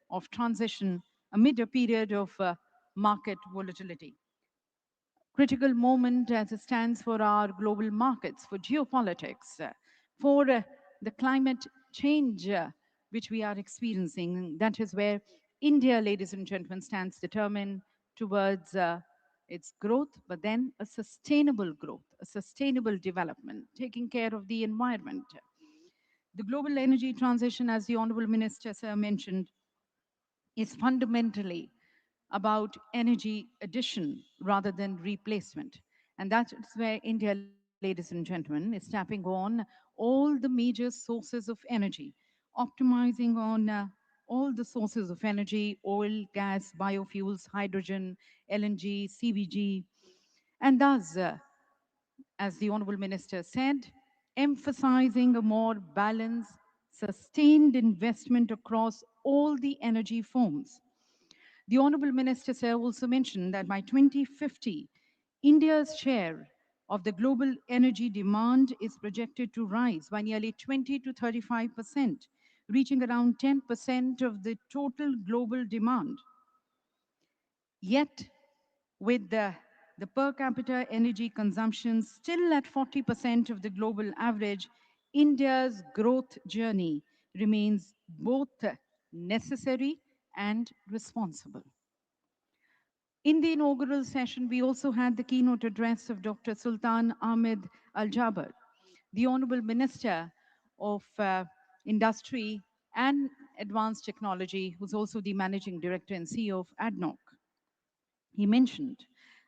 of transition amid a period of market volatility. Critical moment as it stands for our global markets, for geopolitics, for the climate change which we are experiencing. That is where India, ladies and gentlemen, stands determined towards its growth, but then a sustainable growth, a sustainable development, taking care of the environment. The global energy transition, as the Honorable Minister Sir mentioned, is fundamentally about energy addition rather than replacement. And that's where India, ladies and gentlemen, is tapping on all the major sources of energy, optimizing on all the sources of energy: oil, gas, biofuels, hydrogen, LNG, CBG, and thus, as the Honorable Minister said, emphasizing a more balanced, sustained investment across all the energy forms. The Honorable Minister Sir also mentioned that by 2050, India's share of the global energy demand is projected to rise by nearly 20 to 35%, reaching around 10% of the total global demand. Yet, with the per capita energy consumption still at 40% of the global average, India's growth journey remains both necessary and responsible. In the inaugural session, we also had the keynote address of Dr. Sultan Ahmed Al Jaber, the Honorable Minister of Industry and Advanced Technology, who's also the Managing Director and CEO of ADNOC. He mentioned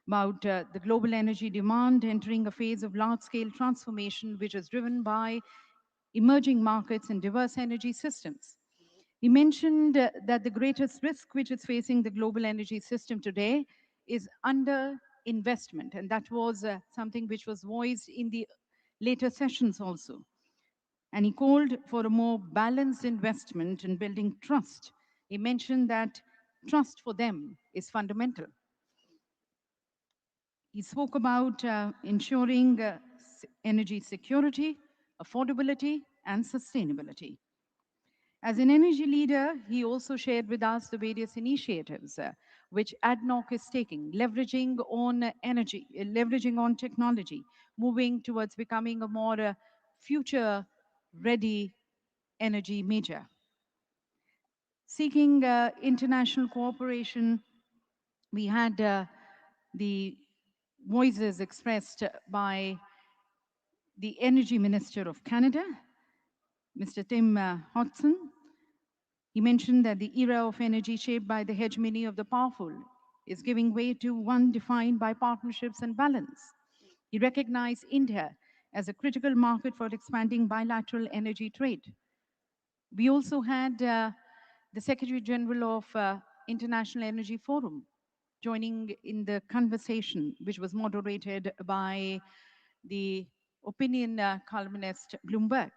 about the global energy demand entering a phase of large-scale transformation, which is driven by emerging markets and diverse energy systems. He mentioned that the greatest risk which is facing the global energy system today is under investment, and that was something which was voiced in the later sessions also. And he called for a more balanced investment in building trust. He mentioned that trust for them is fundamental. He spoke about ensuring energy security, affordability, and sustainability. As an energy leader, he also shared with us the various initiatives which ADNOC is taking, leveraging on energy, leveraging on technology, moving towards becoming a more future-ready energy major. Seeking international cooperation, we had the voices expressed by the Energy Minister of Canada, Mr. Tim Hodgson. He mentioned that the era of energy shaped by the hegemony of the powerful is giving way to one defined by partnerships and balance. He recognized India as a critical market for expanding bilateral energy trade. We also had the Secretary General of International Energy Forum joining in the conversation, which was moderated by the opinion columnist Bloomberg.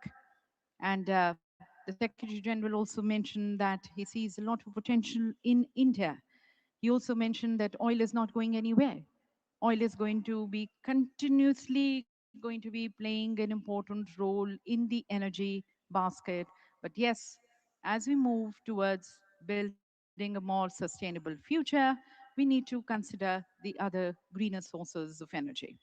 And the Secretary General also mentioned that he sees a lot of potential in India. He also mentioned that oil is not going anywhere. Oil is going to be continuously going to be playing an important role in the energy basket. But yes, as we move towards building a more sustainable future, we need to consider the other greener sources of energy.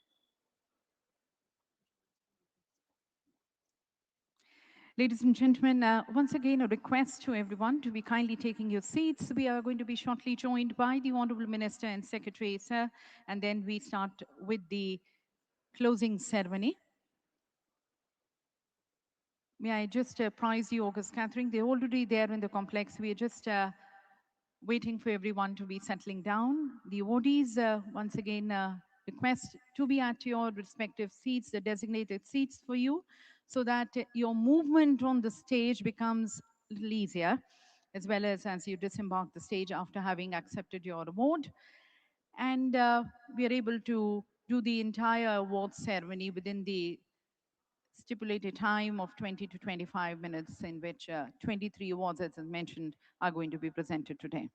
Ladies and gentlemen, once again, a request to everyone to be kindly taking your seats. We are going to be shortly joined by the Honorable Minister and Secretary, sir, and then we start with the closing ceremony. May I just prize you, August Catherine? They're already there in the complex. We are just waiting for everyone to be settling down. The awardees, once again, request to be at your respective seats, the designated seats for you, so that your movement on the stage becomes a little easier, as well as you disembark the stage after having accepted your award. And we are able to do the entire award ceremony within the stipulated time of 20 to 25 minutes, in which 23 awards, as I mentioned, are going to be presented today.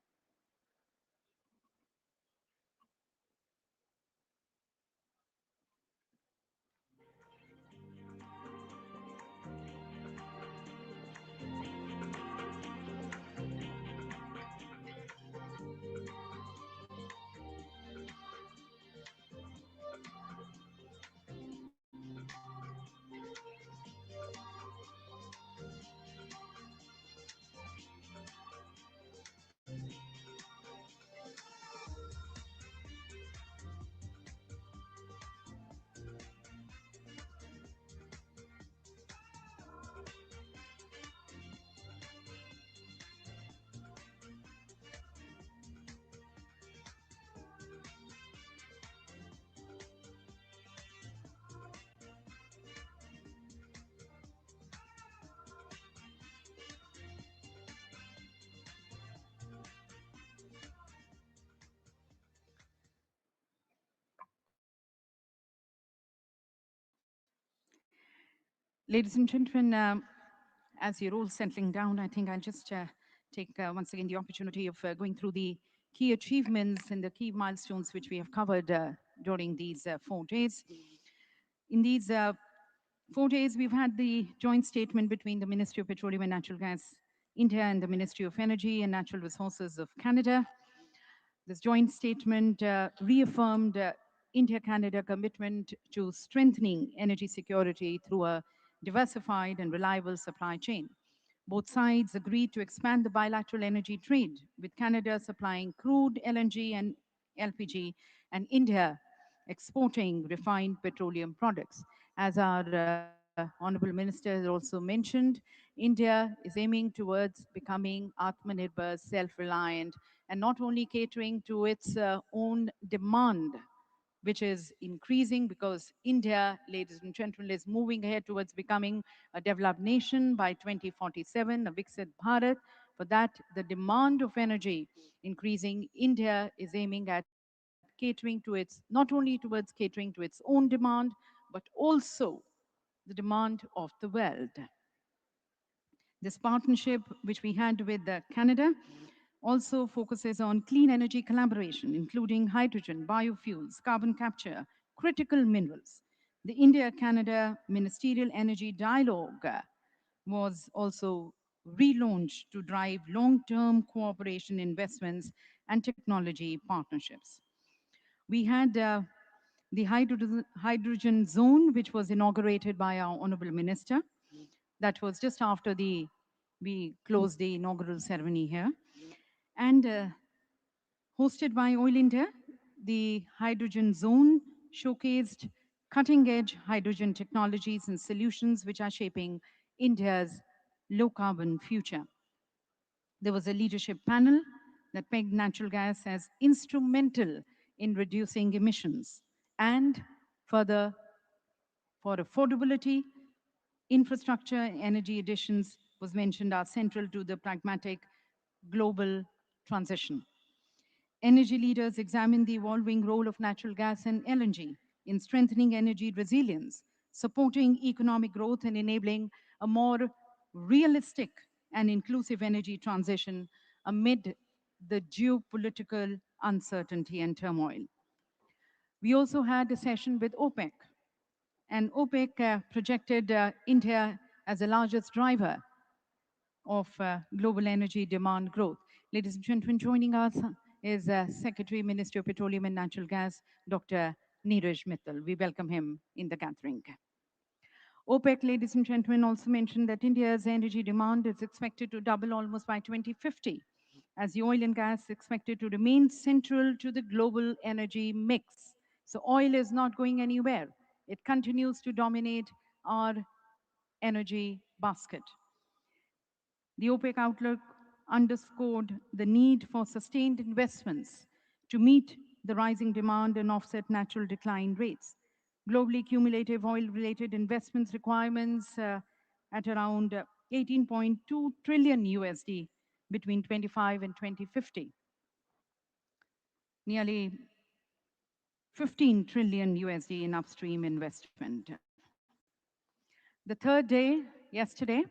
Ladies and gentlemen, as you're all settling down, I think I'll just take once again the opportunity of going through the key achievements and the key milestones which we have covered during these 4 days. In these 4 days, we've had the joint statement between the Ministry of Petroleum and Natural Gas, India, and the Ministry of Energy and Natural Resources of Canada. This joint statement reaffirmed India-Canada commitment to strengthening energy security through a diversified and reliable supply chain. Both sides agreed to expand the bilateral energy trade, with Canada supplying crude, LNG, and LPG, and India exporting refined petroleum products. As our Honorable Minister also mentioned, India is aiming towards becoming Atmanirbhar, self-reliant, and not only catering to its own demand, which is increasing because India, ladies and gentlemen, is moving ahead towards becoming a developed nation by 2047, a Viksit Bharat. For that, the demand of energy increasing, India is aiming at catering to its, not only towards catering to its own demand, but also the demand of the world. This partnership, which we had with Canada, also focuses on clean energy collaboration, including hydrogen, biofuels, carbon capture, critical minerals. The India Canada Ministerial Energy Dialogue was also relaunched to drive long term cooperation investments and technology partnerships. We had the hydrogen zone, which was inaugurated by our Honorable Minister. That was just after we closed the inaugural ceremony here. And hosted by Oil India, the hydrogen zone showcased cutting edge hydrogen technologies and solutions which are shaping India's low carbon future. There was a leadership panel that pegged natural gas as instrumental in reducing emissions. And further, for affordability, infrastructure and energy additions was mentioned are central to the pragmatic global transition. Energy leaders examined the evolving role of natural gas and LNG in strengthening energy resilience, supporting economic growth, and enabling a more realistic and inclusive energy transition amid the geopolitical uncertainty and turmoil. We also had a session with OPEC, and OPEC projected India as the largest driver of global energy demand growth. Ladies and gentlemen, joining us is Secretary, Ministry of Petroleum and Natural Gas, Dr. Neeraj Mittal. We welcome him in the gathering. OPEC, ladies and gentlemen, also mentioned that India's energy demand is expected to double almost by 2050, as the oil and gas is expected to remain central to the global energy mix. So oil is not going anywhere. It continues to dominate our energy basket. The OPEC outlook underscored the need for sustained investments to meet the rising demand and offset natural decline rates. Globally, cumulative oil-related investments requirements at around 18.2 trillion USD between 25 and 2050. Nearly 15 trillion USD in upstream investment. The third day, yesterday,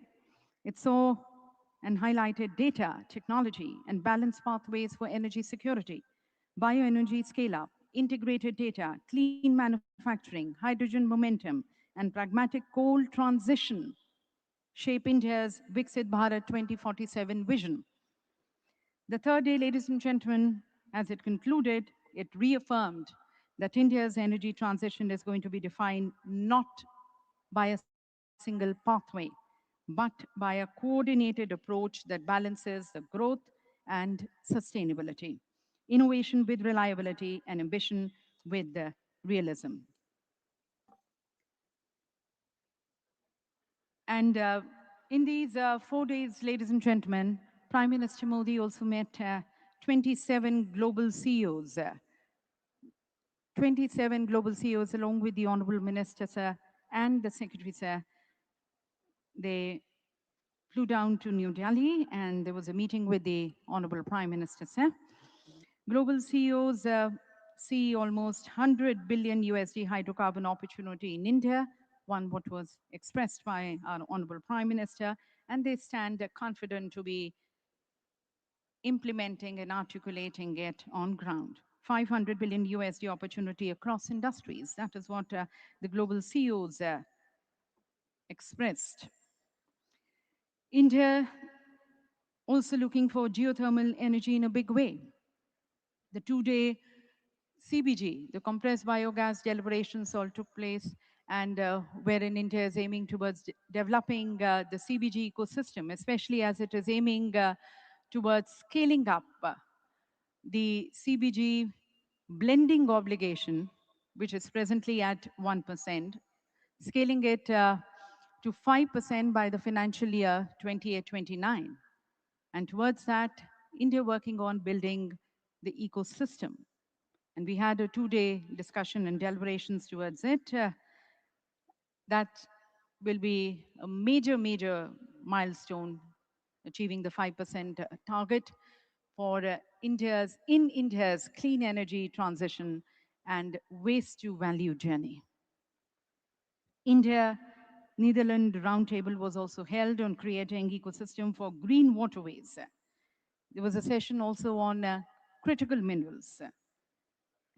it saw and highlighted data, technology, and balanced pathways for energy security, bioenergy scale-up, integrated data, clean manufacturing, hydrogen momentum, and pragmatic coal transition shape India's Viksit Bharat 2047 vision. The third day, ladies and gentlemen, as it concluded, it reaffirmed that India's energy transition is going to be defined not by a single pathway, but by a coordinated approach that balances the growth and sustainability, innovation with reliability, and ambition with realism. And in these 4 days, ladies and gentlemen, Prime Minister Modi also met 27 global CEOs, 27 global CEOs along with the Honorable Minister, sir, and the Secretary, sir. They flew down to New Delhi and there was a meeting with the Honorable Prime Minister, sir. Global CEOs see almost 100 billion USD hydrocarbon opportunity in India, one what was expressed by our Honorable Prime Minister, and they stand confident to be implementing and articulating it on ground. 500 billion USD opportunity across industries. That is what the global CEOs expressed. India also looking for geothermal energy in a big way. The two-day CBG, the compressed biogas deliberations all took place, and wherein India is aiming towards developing the CBG ecosystem, especially as it is aiming towards scaling up the CBG blending obligation, which is presently at 1%, scaling it to 5% by the financial year 28-29. And towards that, India working on building the ecosystem. And we had a two-day discussion and deliberations towards it. That will be a major, major milestone, achieving the 5% target for India's clean energy transition and waste to value journey. India Netherlands Roundtable was also held on creating ecosystem for green waterways. There was a session also on critical minerals.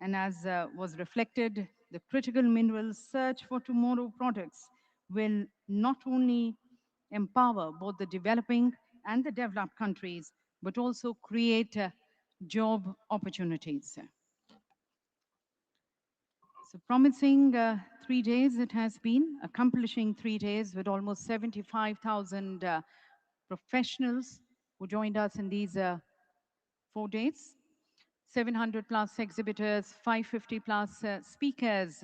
And as was reflected, the critical minerals search for tomorrow products will not only empower both the developing and the developed countries, but also create job opportunities. So promising 3 days it has been, accomplishing 3 days with almost 75,000 professionals who joined us in these 4 days. 700 plus exhibitors, 550 plus speakers,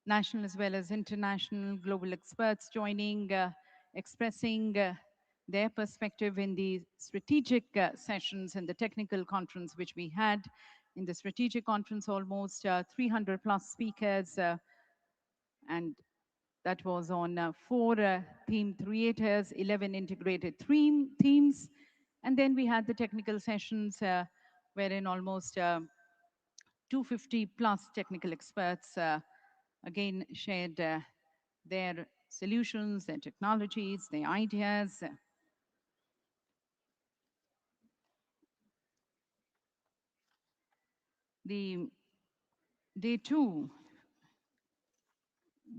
national as well as international global experts joining, expressing their perspective in the strategic sessions and the technical conference which we had. In the strategic conference, almost 300 plus speakers, and that was on four theme creators, 11 integrated themes. And then we had the technical sessions wherein almost 250 plus technical experts again shared their solutions, their technologies, their ideas. The day two,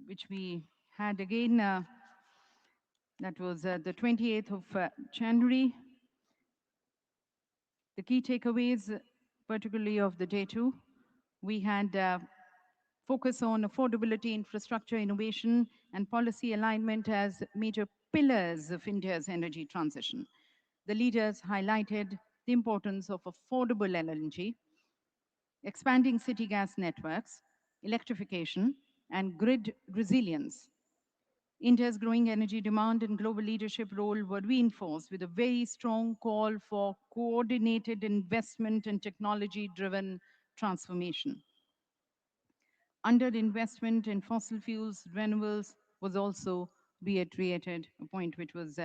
which we had again, that was the 28th of January. The key takeaways, particularly of the day two, we had focus on affordability, infrastructure, innovation, and policy alignment as major pillars of India's energy transition. The leaders highlighted the importance of affordable LNG, expanding city gas networks, electrification, and grid resilience. India's growing energy demand and global leadership role were reinforced with a very strong call for coordinated investment and technology-driven transformation. Under-investment in fossil fuels, renewables was also reiterated, a point which was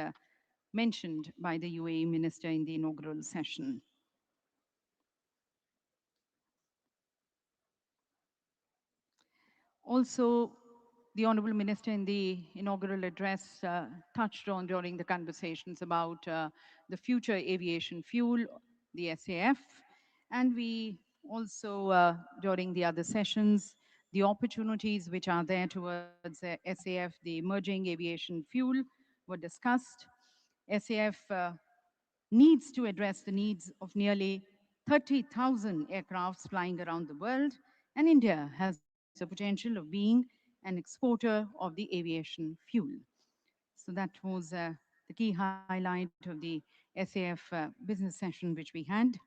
mentioned by the UAE minister in the inaugural session. Also, the Honorable Minister in the inaugural address touched on during the conversations about the future aviation fuel, the SAF, and we also, during the other sessions, the opportunities which are there towards SAF, the emerging aviation fuel, were discussed. SAF needs to address the needs of nearly 30,000 aircrafts flying around the world, and India has the potential of being an exporter of the aviation fuel. So that was the key highlight of the SAF business session which we had.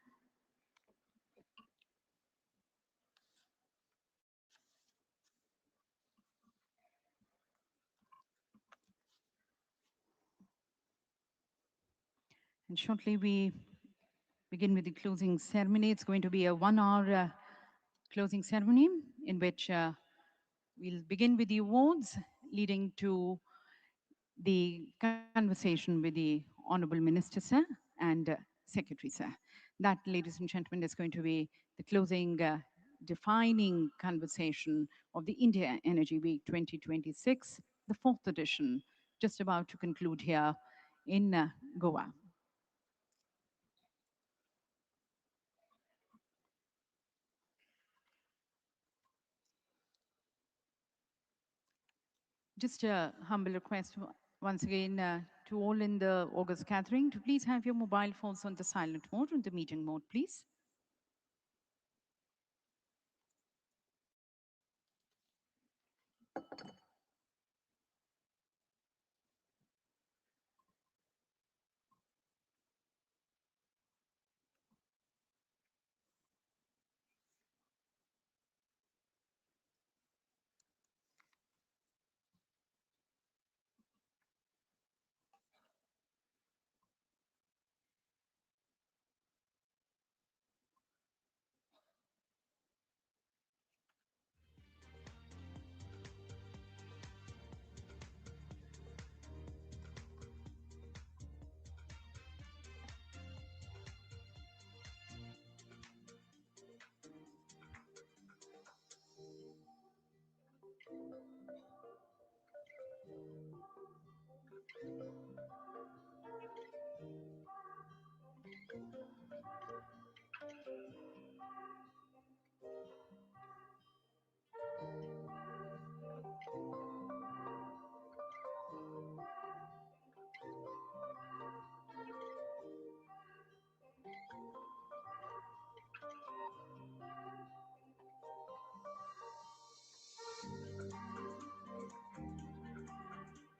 And shortly we begin with the closing ceremony. It's going to be a 1 hour closing ceremony in which we'll begin with the awards leading to the conversation with the Honorable Minister, sir, and Secretary, sir. That, ladies and gentlemen, is going to be the closing defining conversation of the India Energy Week 2026, the fourth edition, just about to conclude here in Goa. Just a humble request once again to all in the August gathering to please have your mobile phones on the silent mode, on the meeting mode, please.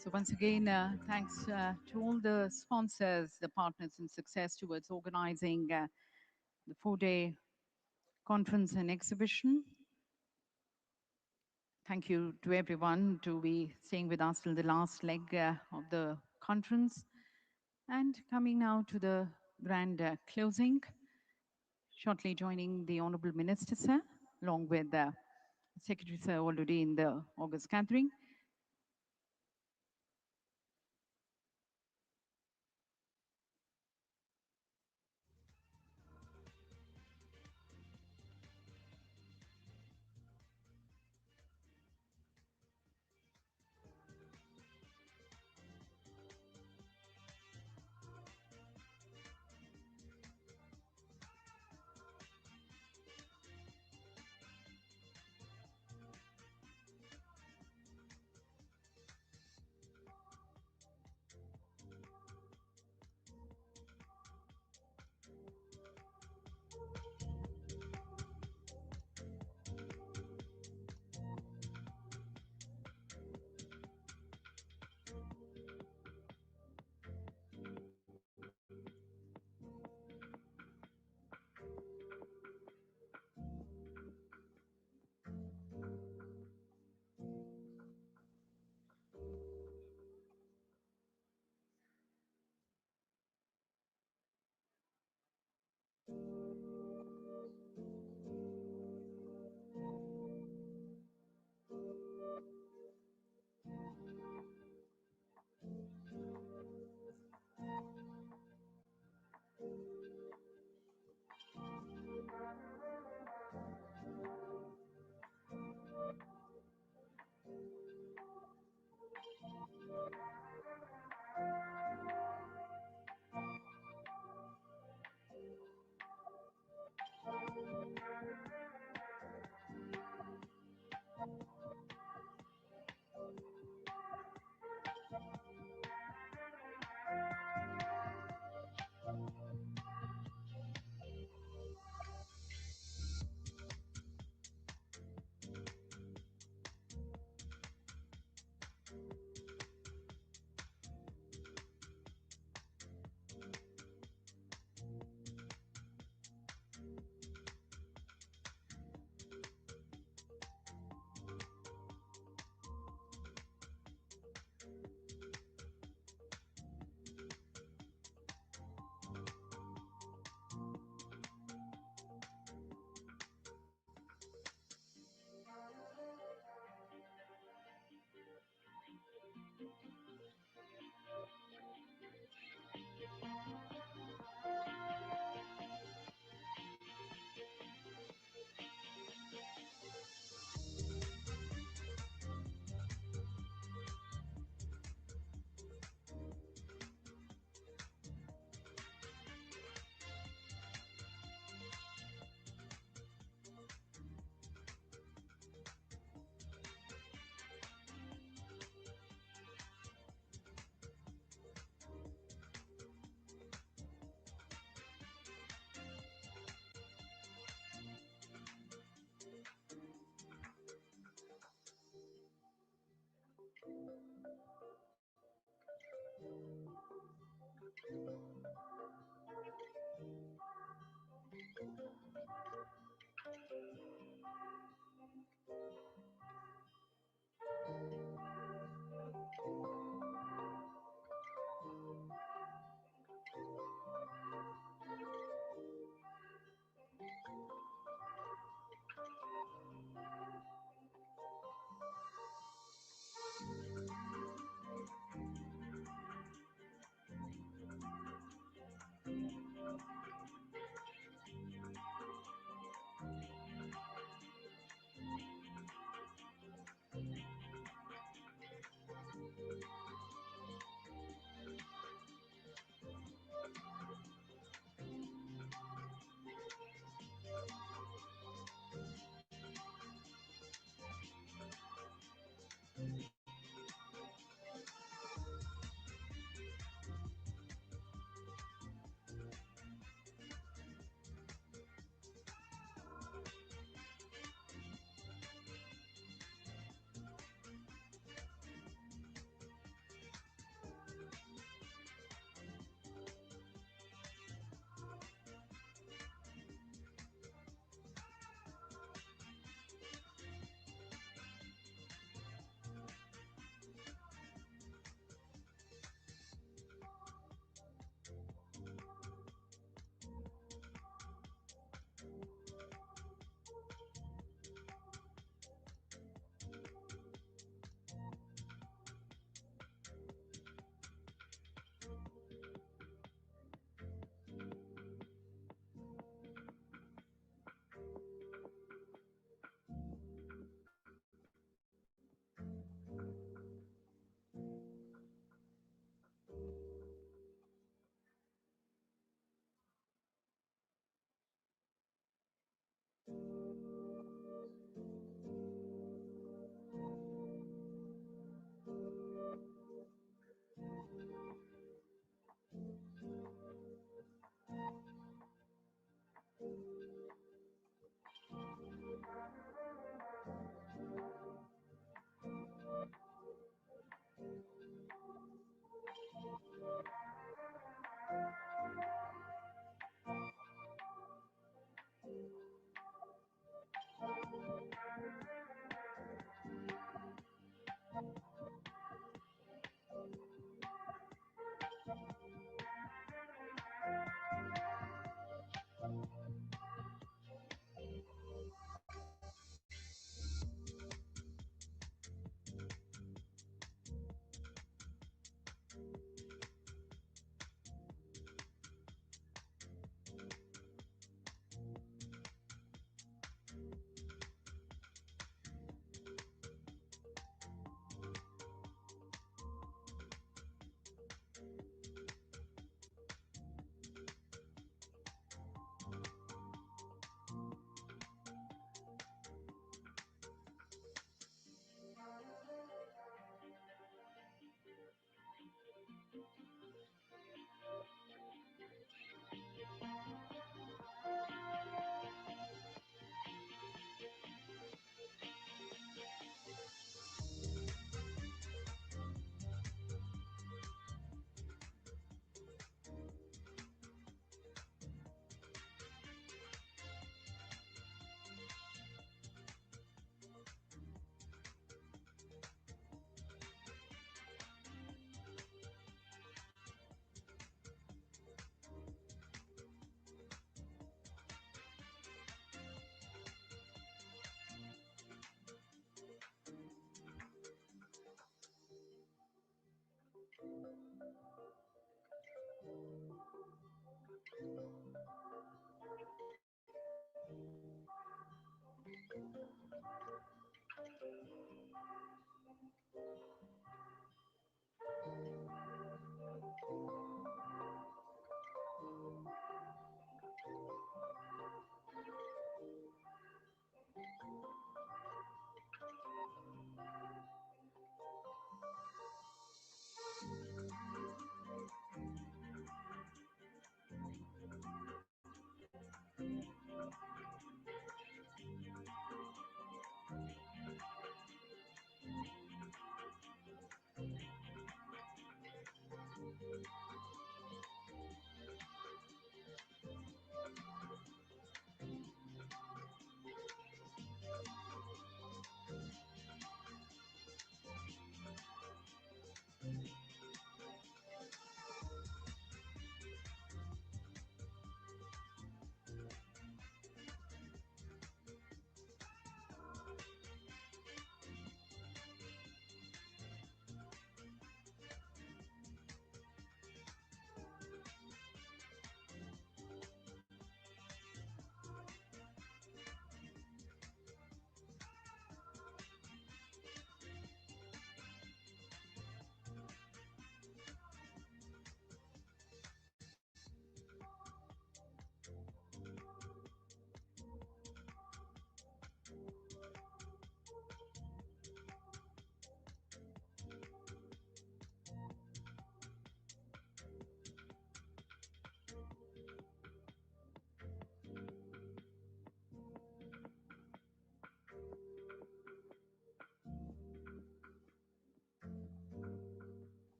So once again, thanks to all the sponsors, the partners in success towards organizing the 4-day conference and exhibition. Thank you to everyone to be staying with us till the last leg of the conference. And coming now to the grand closing, shortly joining the Honorable Minister, sir, along with the Secretary, sir, already in the August gathering.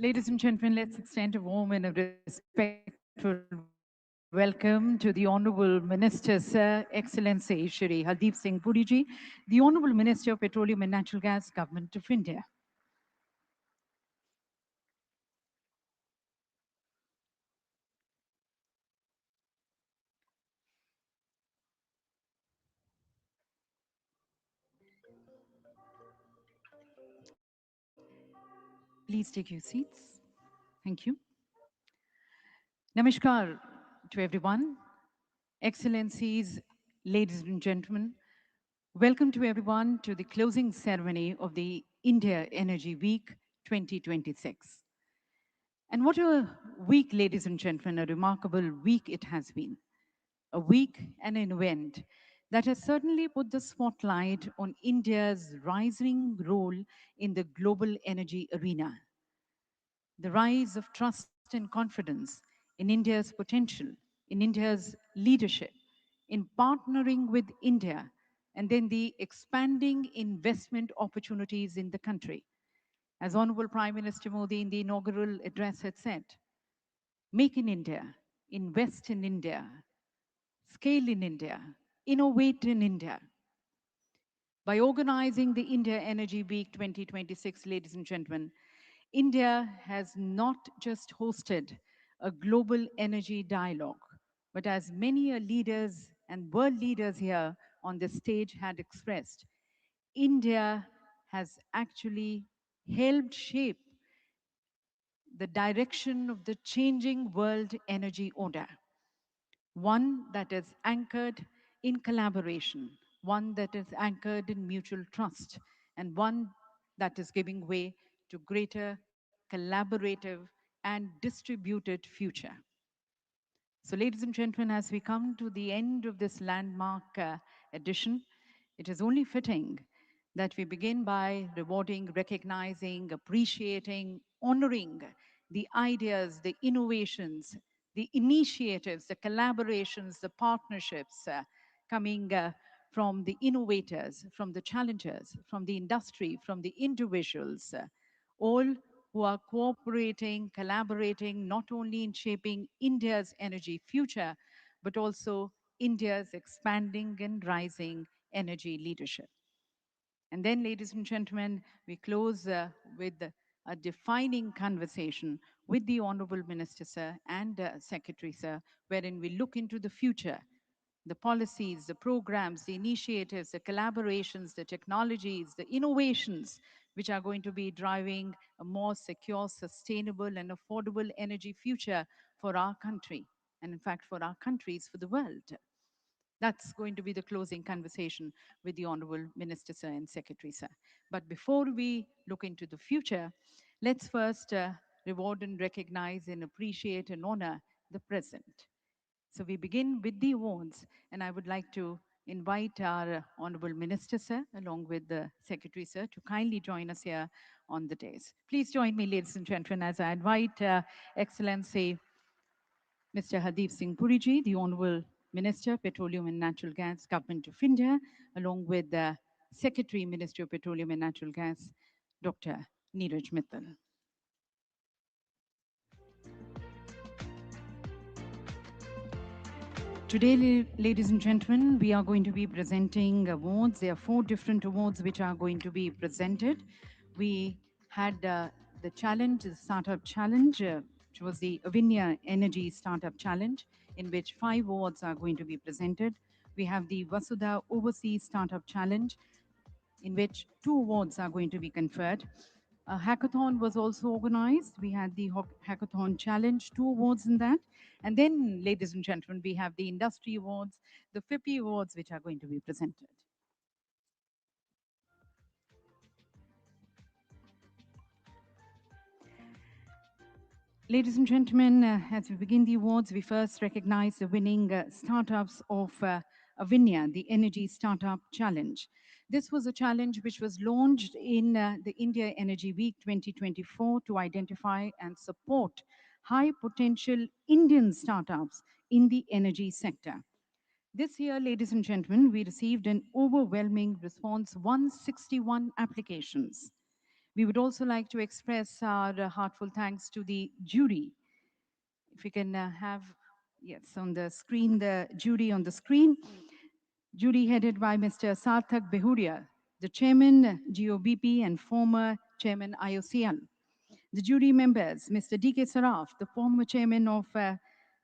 Ladies and gentlemen, let's extend a warm and a respectful welcome to the Honorable Minister, Sir, Excellency Shri Hardeep Singh Puri ji, the Honorable Minister of Petroleum and Natural Gas, Government of India. Please take your seats. Thank you. Namaskar to everyone. Excellencies, ladies and gentlemen, welcome to everyone to the closing ceremony of the India Energy Week 2026. And what a week, ladies and gentlemen, a remarkable week it has been. A week and an event that has certainly put the spotlight on India's rising role in the global energy arena, the rise of trust and confidence in India's potential, in India's leadership, in partnering with India, and then the expanding investment opportunities in the country. As Honorable Prime Minister Modi in the inaugural address had said, make in India, invest in India, scale in India, innovate in India. By organizing the India Energy Week 2026, ladies and gentlemen, India has not just hosted a global energy dialogue, but as many leaders and world leaders here on the stage had expressed, India has actually helped shape the direction of the changing world energy order, one that is anchored in collaboration, one that is anchored in mutual trust, and one that is giving way to greater collaborative and distributed future. So, ladies and gentlemen, as we come to the end of this landmark edition, it is only fitting that we begin by rewarding, recognizing, appreciating, honoring the ideas, the innovations, the initiatives, the collaborations, the partnerships coming from the innovators, from the challengers, from the industry, from the individuals, all who are cooperating, collaborating, not only in shaping India's energy future, but also India's expanding and rising energy leadership. And then, ladies and gentlemen, we close with a defining conversation with the Honorable Minister, sir, and Secretary, sir, wherein we look into the future, the policies, the programs, the initiatives, the collaborations, the technologies, the innovations, which are going to be driving a more secure, sustainable, and affordable energy future for our country, and in fact, for our countries, for the world. That's going to be the closing conversation with the Honorable Minister, sir, and Secretary, sir. But before we look into the future, let's first reward and recognize and appreciate and honor the present. So we begin with the awards, and I would like to invite our Honorable Minister, sir, along with the Secretary, sir, to kindly join us here on the dais. Please join me, ladies and gentlemen, as I invite Excellency Mr. Hardeep Singh Puriji, the Honorable Minister, Petroleum and Natural Gas, Government of India, along with the Secretary, Ministry of Petroleum and Natural Gas, Dr. Neeraj Mittal. Today, ladies and gentlemen, we are going to be presenting awards. There are 4 different awards which are going to be presented. We had the challenge, the Startup Challenge, which was the Avinya Energy Startup Challenge, in which 5 awards are going to be presented. We have the Vasudha Overseas Startup Challenge, in which 2 awards are going to be conferred. A hackathon was also organized. We had the Hackathon Challenge, 2 awards in that. And then, ladies and gentlemen, we have the Industry Awards, the FIPI Awards, which are going to be presented. Ladies and gentlemen, as we begin the awards, we first recognize the winning startups of Avinya, the Energy Startup Challenge. This was a challenge which was launched in the India Energy Week 2024 to identify and support high potential Indian startups in the energy sector. This year, ladies and gentlemen, we received an overwhelming response, 161 applications. We would also like to express our heartfelt thanks to the jury. If we can have, yes, on the screen, the jury on the screen. Jury headed by Mr. Sarthak Behuria, the chairman, GOBP, and former chairman, IOCL. The jury members, Mr. D.K. Saraf, the former chairman of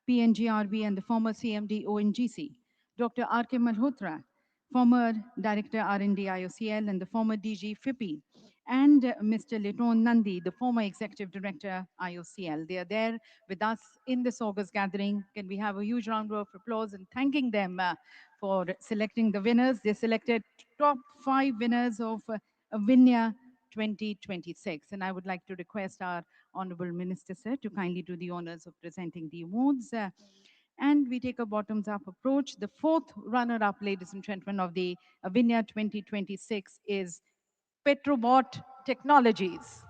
PNGRB and the former CMD ONGC. Dr. R.K. Malhotra, former director R&D IOCL and the former DG FIPI. And Mr. Leton Nandi, the former executive director IOCL. They are there with us in this August gathering. Can we have a huge round of applause and thanking them for selecting the winners? They selected top 5 winners of Avinya 2026. And I would like to request our Honorable Minister, sir, to kindly do the honors of presenting the awards. And we take a bottoms-up approach. The 4th runner-up, ladies and gentlemen, of the Avinya 2026 is Petrobot Technologies.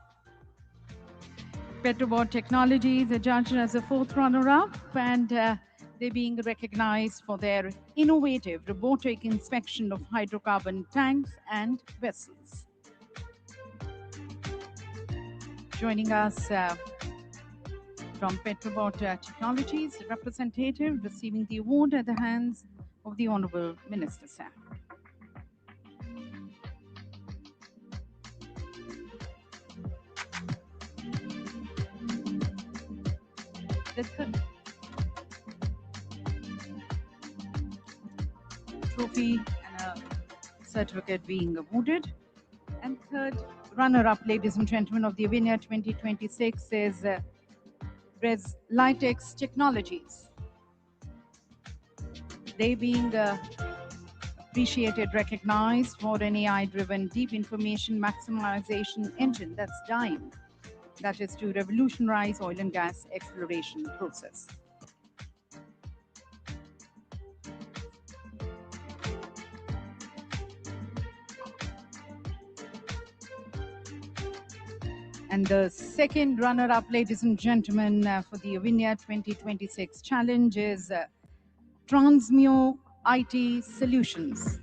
Petrobot Technologies are judged as a 4th runner-up, and they're being recognized for their innovative robotic inspection of hydrocarbon tanks and vessels. Joining us from Petrobot Technologies, representative receiving the award at the hands of the Honorable Minister, sir. The trophy and a certificate being awarded. And 3rd runner-up, ladies and gentlemen, of the Avinya 2026 is Litex Technologies. They being appreciated, recognized for an AI-driven deep information maximization engine, that's DIME, that is to revolutionize oil and gas exploration process. And the 2nd runner-up, ladies and gentlemen, for the Avinya 2026 challenge is Transmeo IT Solutions.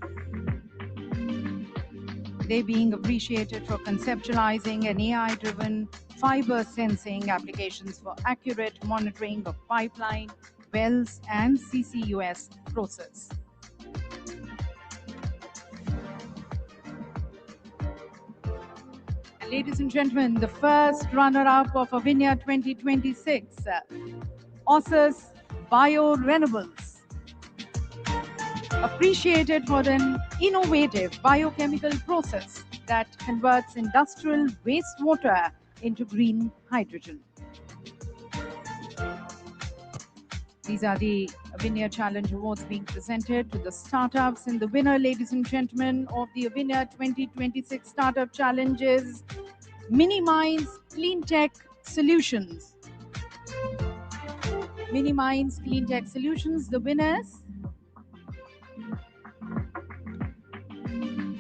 They being appreciated for conceptualizing an AI-driven fiber sensing applications for accurate monitoring of pipeline, wells, and CCUS process. And ladies and gentlemen, the 1st runner-up of Avinya 2026, Ossus Bio-Renewables. Appreciated for an innovative biochemical process that converts industrial wastewater into green hydrogen. These are the Avinia Challenge Awards being presented to the startups. And the winner, ladies and gentlemen, of the Avinia 2026 Startup Challenge is Minimize Clean Tech Solutions. Minimize Clean Tech Solutions, the winners,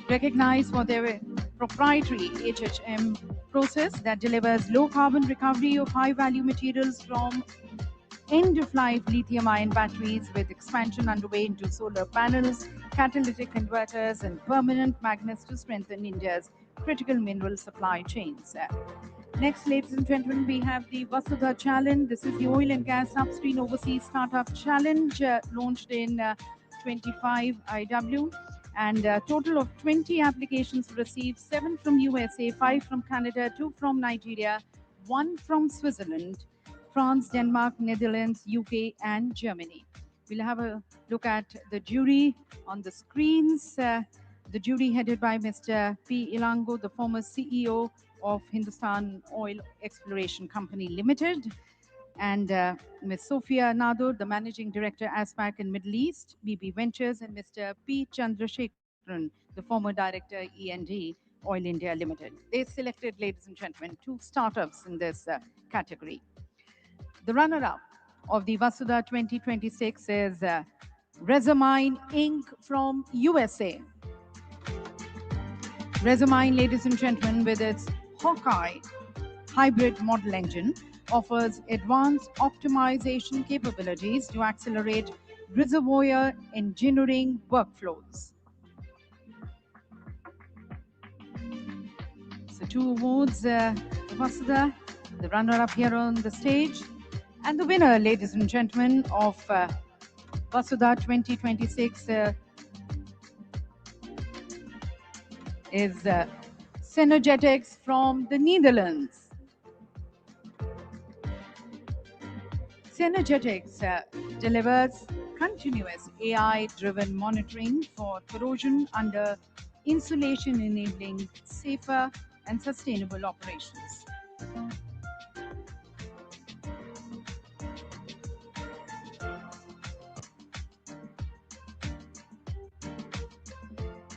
recognized for their proprietary HHM process that delivers low carbon recovery of high value materials from end-of-life lithium-ion batteries, with expansion underway into solar panels, catalytic converters, and permanent magnets to strengthen India's critical mineral supply chains. Next, ladies and gentlemen, we have the Vasudha Challenge. This is the Oil and Gas Upstream Overseas Startup Challenge, launched in 25 IW. And a total of 20 applications received, 7 from USA, 5 from Canada, 2 from Nigeria, 1 from Switzerland, France, Denmark, Netherlands, UK, and Germany. We'll have a look at the jury on the screens. The jury headed by Mr. P. Ilango, the former CEO of Hindustan Oil Exploration Company Limited, and Ms. Sophia Nadur, the Managing Director, ASPAC in Middle East, BB Ventures, and Mr. P. Chandrasekharan, the former Director, E&D, Oil India Limited. They selected, ladies and gentlemen, 2 startups in this category. The runner-up of the Vasudha 2026 is Resamine Inc. from USA. Resamine, ladies and gentlemen, with its Hawkeye hybrid model engine, offers advanced optimization capabilities to accelerate reservoir engineering workflows. So 2 awards, Vasudha, the runner-up here on the stage, and the winner, ladies and gentlemen, of Vasudha 2026 is Synergetics from the Netherlands. Synergetics delivers continuous AI-driven monitoring for corrosion under insulation, enabling safer and sustainable operations.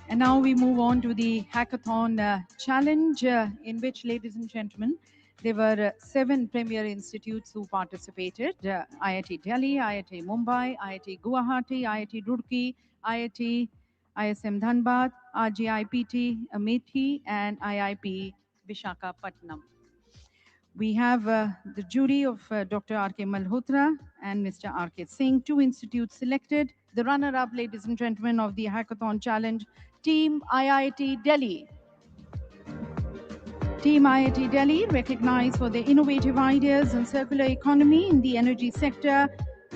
And now we move on to the Hackathon Challenge, in which, ladies and gentlemen, there were 7 premier institutes who participated: IIT Delhi, IIT Mumbai, IIT Guwahati, IIT Roorkee, IIT ISM Dhanbad, RGIPT Amethi, and IIP Visakhapatnam. We have the jury of Dr. R.K. Malhotra and Mr. R.K. Singh, 2 institutes selected. The runner-up, ladies and gentlemen, of the Hackathon Challenge, Team IIT Delhi. Team IIT Delhi, recognized for their innovative ideas in circular economy in the energy sector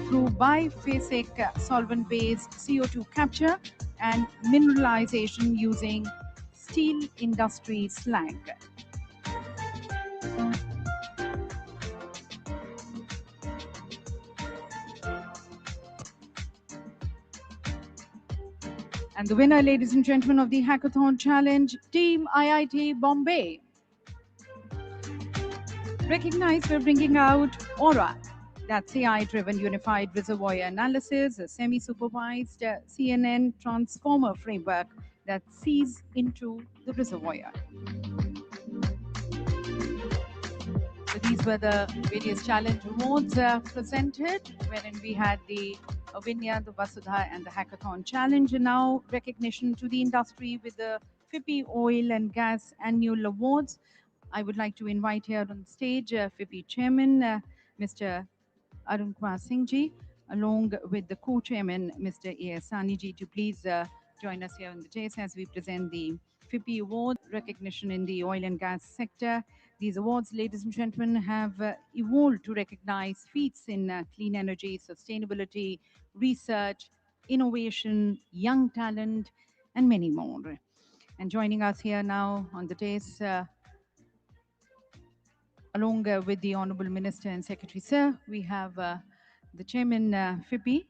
through biphasic solvent-based CO2 capture and mineralization using steel industry slag. And the winner, ladies and gentlemen, of the Hackathon Challenge, Team IIT Bombay. Recognized for bringing out Aura, that's AI-driven unified reservoir analysis, a semi-supervised CNN transformer framework that sees into the reservoir. So these were the various challenge awards presented, wherein we had the Avinia, the Vasudha, and the Hackathon Challenge. And now recognition to the industry with the FIPPI Oil and Gas Annual Awards. I would like to invite here on stage FIPPI Chairman, Mr. Arun Kumar Singh ji, along with the co-chairman, Mr. A.S. Sani ji, to please join us here on the dais as we present the FIPPI Award recognition in the oil and gas sector. These awards, ladies and gentlemen, have evolved to recognize feats in clean energy, sustainability, research, innovation, young talent, and many more. And joining us here now on the dais, along with the Honorable Minister and Secretary, sir, we have the Chairman FIPPI,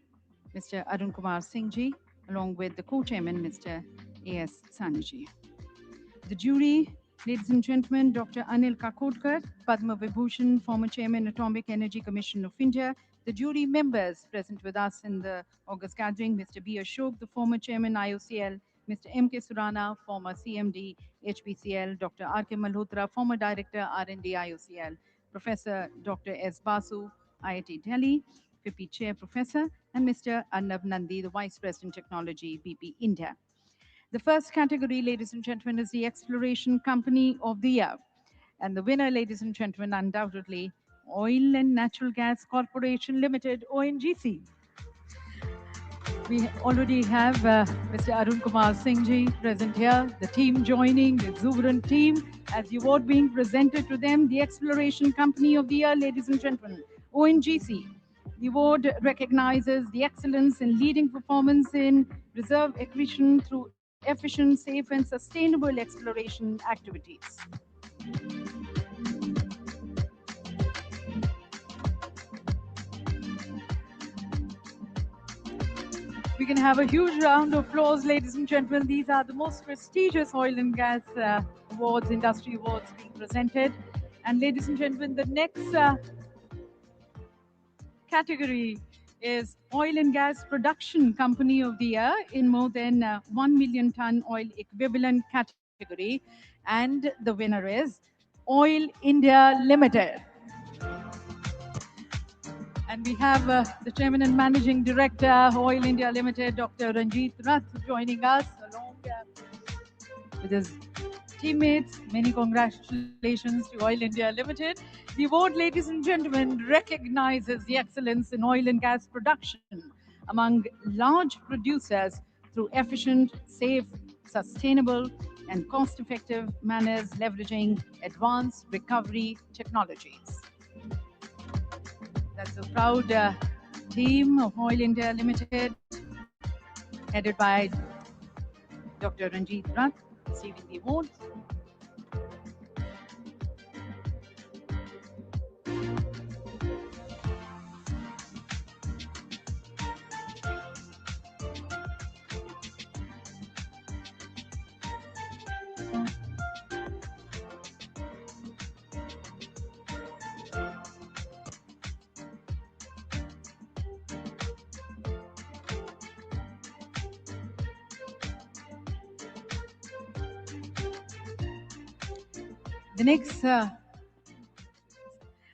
Mr. Arun Kumar Singh ji, along with the co-chairman, Mr. A.S. Sani ji. The jury, ladies and gentlemen, Dr. Anil Kakodkar, Padma Vibhushan, former Chairman, Atomic Energy Commission of India, The jury members present with us in the August gathering, Mr. B. Ashok, the former chairman IOCL, Mr. M. K. Surana, former CMD HPCL, Dr. R. K. Malhotra, former director R&D IOCL, Professor Dr. S. Basu, IIT Delhi, FIPI Chair Professor, and Mr. Arnab Nandi, the Vice President Technology, BP India. The first category, ladies and gentlemen, is the Exploration Company of the Year. And the winner, ladies and gentlemen, undoubtedly, Oil and Natural Gas Corporation Limited, ONGC. We already have Mr. Arun Kumar Singh ji present here, the team joining, the exuberant team, as the award being presented to them, the Exploration Company of the Year, ladies and gentlemen, ONGC. The award recognizes the excellence in leading performance in reserve acquisition through efficient, safe, and sustainable exploration activities. We can have a huge round of applause, ladies and gentlemen. These are the most prestigious oil and gas awards, industry awards being presented. And ladies and gentlemen, the next category is Oil and Gas Production Company of the Year in more than 1 million ton oil equivalent category. And the winner is Oil India Limited. And we have the Chairman and Managing Director, Oil India Limited, Dr. Ranjit Rath, joining us along with his teammates. Many congratulations to Oil India Limited. The award, ladies and gentlemen, recognizes the excellence in oil and gas production among large producers through efficient, safe, sustainable, and cost-effective manners leveraging advanced recovery technologies. That's a proud team of Oil India Limited, headed by Dr. Ranjit Rath, receiving the award.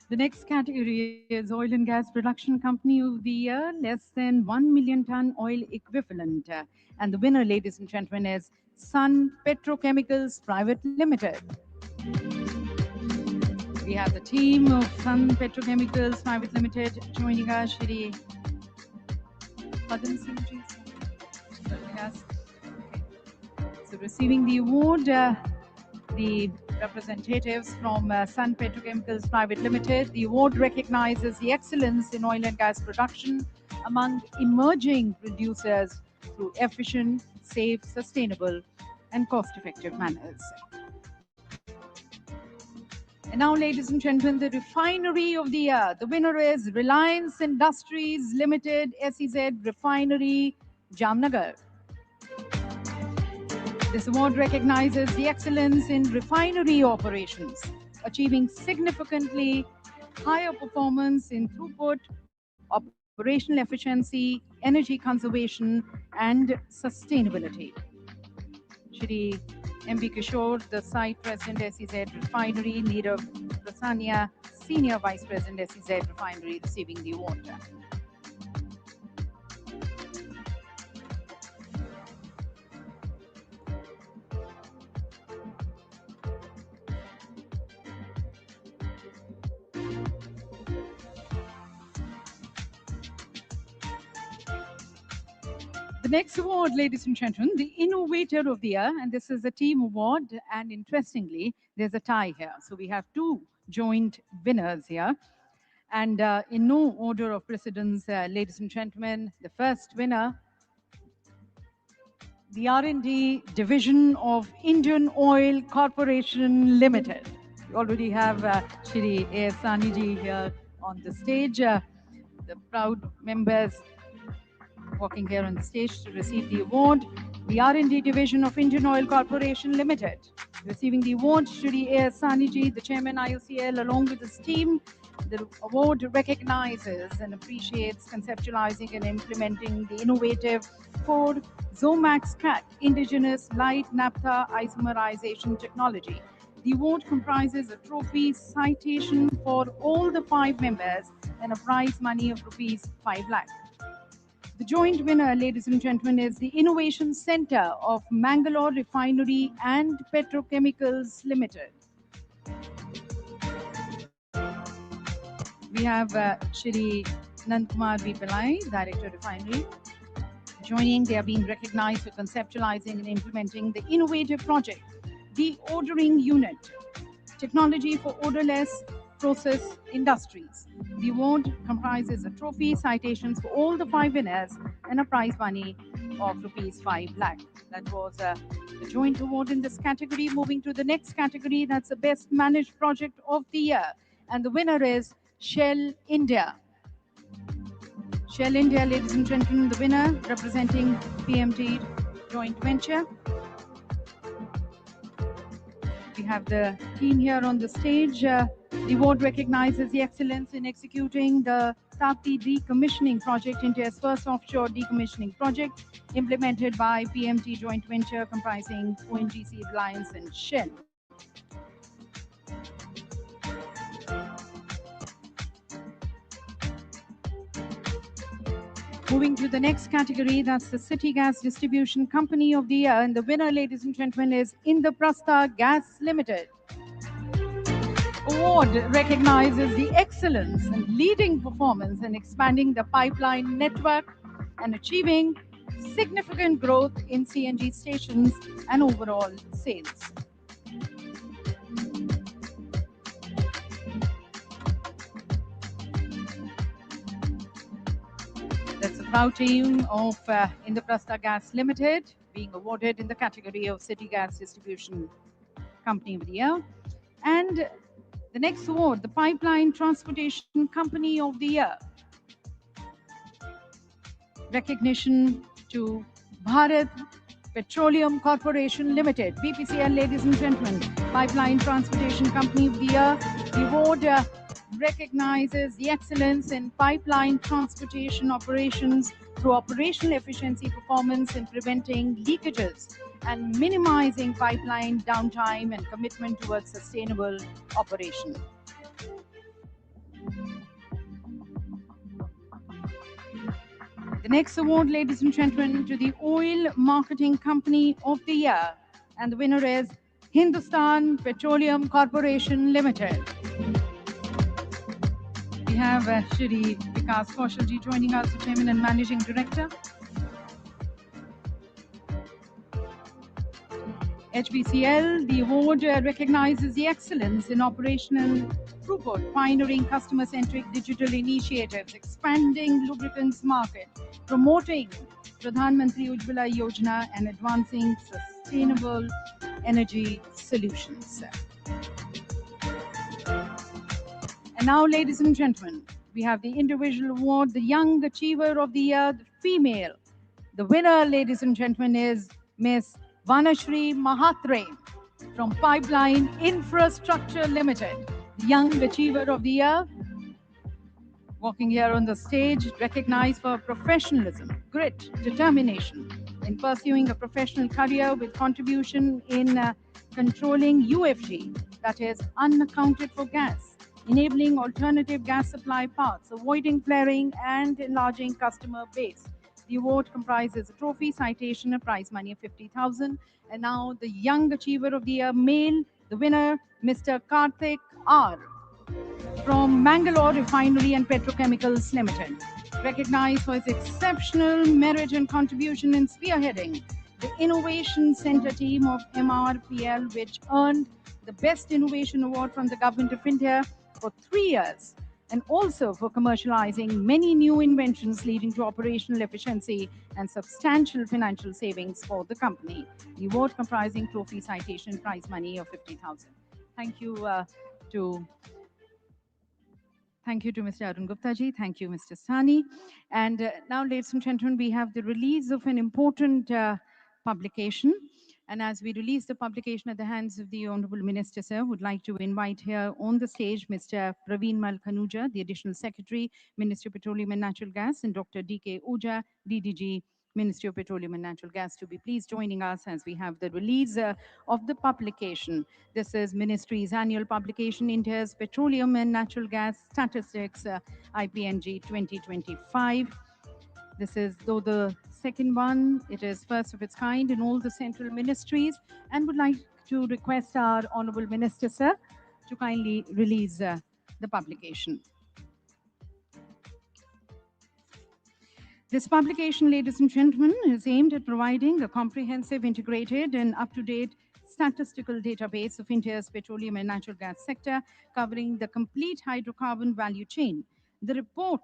The next category is Oil and Gas Production Company of the Year, less than 1 million ton oil equivalent. And the winner, ladies and gentlemen, is Sun Petrochemicals Private Limited. We have the team of Sun Petrochemicals Private Limited joining us, Shri Padan Singh ji joining us. Okay. So receiving the award, the representatives from Sun Petrochemicals Private Limited. The award recognizes the excellence in oil and gas production among emerging producers through efficient, safe, sustainable, and cost-effective manners. And now, ladies and gentlemen, the refinery of the year. The winner is Reliance Industries Limited, SEZ Refinery, Jamnagar. This award recognizes the excellence in refinery operations, achieving significantly higher performance in throughput, operational efficiency, energy conservation, and sustainability. Shri M.B. Kishore, the site president, SEZ Refinery, Nirav Prasania, senior vice president, SEZ Refinery, receiving the award. The next award, ladies and gentlemen, the Innovator of the Year, and this is a team award, and interestingly, there's a tie here. So we have two joint winners here. And in no order of precedence, ladies and gentlemen, the first winner, the R&D division of Indian Oil Corporation Limited. We already have Shri A.S. Saniji here on the stage, the proud members walking here on the stage to receive the award. The R&D division of Indian Oil Corporation Limited. Receiving the award, Shri A.S. Saniji, the chairman IOCL, along with his team, The award recognizes and appreciates conceptualizing and implementing the innovative 4 Zomax CAT indigenous light naphtha isomerization technology. The award comprises a trophy citation for all the 5 members and a prize money of rupees 5 lakh. The joint winner, ladies and gentlemen, is the Innovation Center of Mangalore Refinery and Petrochemicals Limited. We have Shri Nandkumar V. Pillai, Director Refinery. Joining, they are being recognized for conceptualizing and implementing the innovative project, the Ordering Unit, Technology for Odorless Process Industries. The award comprises a trophy, citations for all the 5 winners, and a prize money of rupees 5 lakh. That was the joint award in this category. Moving to the next category, that's the Best Managed Project of the Year. And the winner is Shell India. Shell India, ladies and gentlemen, the winner representing PMT joint venture. We have the team here on the stage. The award recognizes the excellence in executing the Tapti decommissioning project, India's first offshore decommissioning project, implemented by PMT joint venture comprising ONGC, Reliance, and Shell. Moving to the next category, that's the City Gas Distribution Company of the Year. And the winner, ladies and gentlemen, is Indraprastha Gas Limited. Award recognizes the excellence and leading performance in expanding the pipeline network and achieving significant growth in CNG stations and overall sales. That's the proud team of Indraprastha Gas Limited being awarded in the category of City Gas Distribution Company of the Year. And the next award, the Pipeline Transportation Company of the Year. Recognition to Bharat Petroleum Corporation Limited, BPCL, ladies and gentlemen, Pipeline Transportation Company of the Year. The award recognizes the excellence in pipeline transportation operations through operational efficiency performance in preventing leakages and minimizing pipeline downtime and commitment towards sustainable operation. The next award, ladies and gentlemen, to the Oil Marketing Company of the Year. And the winner is Hindustan Petroleum Corporation Limited. We have Shri Vikas Kaushalji joining us, the Chairman and Managing Director. HPCL, the award recognizes the excellence in operational throughput, pioneering customer-centric digital initiatives, expanding lubricants market, promoting Pradhan Mantri Ujjwala Yojana, and advancing sustainable energy solutions. And now, ladies and gentlemen, we have the individual award, the Young Achiever of the Year, the female. The winner, ladies and gentlemen, is Miss Vanashri Mahatre from Pipeline Infrastructure Limited, the Young Achiever of the Year. Walking here on the stage, recognized for professionalism, grit, determination in pursuing a professional career with contribution in controlling UFG, that is unaccounted for gas, enabling alternative gas supply paths, avoiding flaring, and enlarging customer base. The award comprises a trophy, citation, a prize money of 50,000. And now the Young Achiever of the Year, male, the winner, Mr. Karthik R. from Mangalore Refinery and Petrochemicals Limited, recognized for his exceptional merit and contribution in spearheading the Innovation Center team of MRPL, which earned the Best Innovation Award from the Government of India for 3 years, and also for commercializing many new inventions leading to operational efficiency and substantial financial savings for the company. The award comprising trophy, citation, prize money of 50,000. Thank you to Mr. Arun Gupta ji. Thank you, Mr. Sani. And now, ladies and gentlemen, we have the release of an important publication. And as we release the publication at the hands of the Honorable Minister, sir, would like to invite here on the stage Mr. Praveen Mal Khanuja, the Additional Secretary, Ministry of Petroleum and Natural Gas, and Dr. D.K. Oja, DDG, Ministry of Petroleum and Natural Gas, to be pleased joining us as we have the release of the publication. This is Ministry's annual publication, India's Petroleum and Natural Gas Statistics, IPNG 2025. This is, though the second one, it is first of its kind in all the central ministries, and would like to request our Honorable Minister, sir, to kindly release the publication. This publication, ladies and gentlemen, is aimed at providing a comprehensive, integrated, and up-to-date statistical database of India's petroleum and natural gas sector, covering the complete hydrocarbon value chain. The report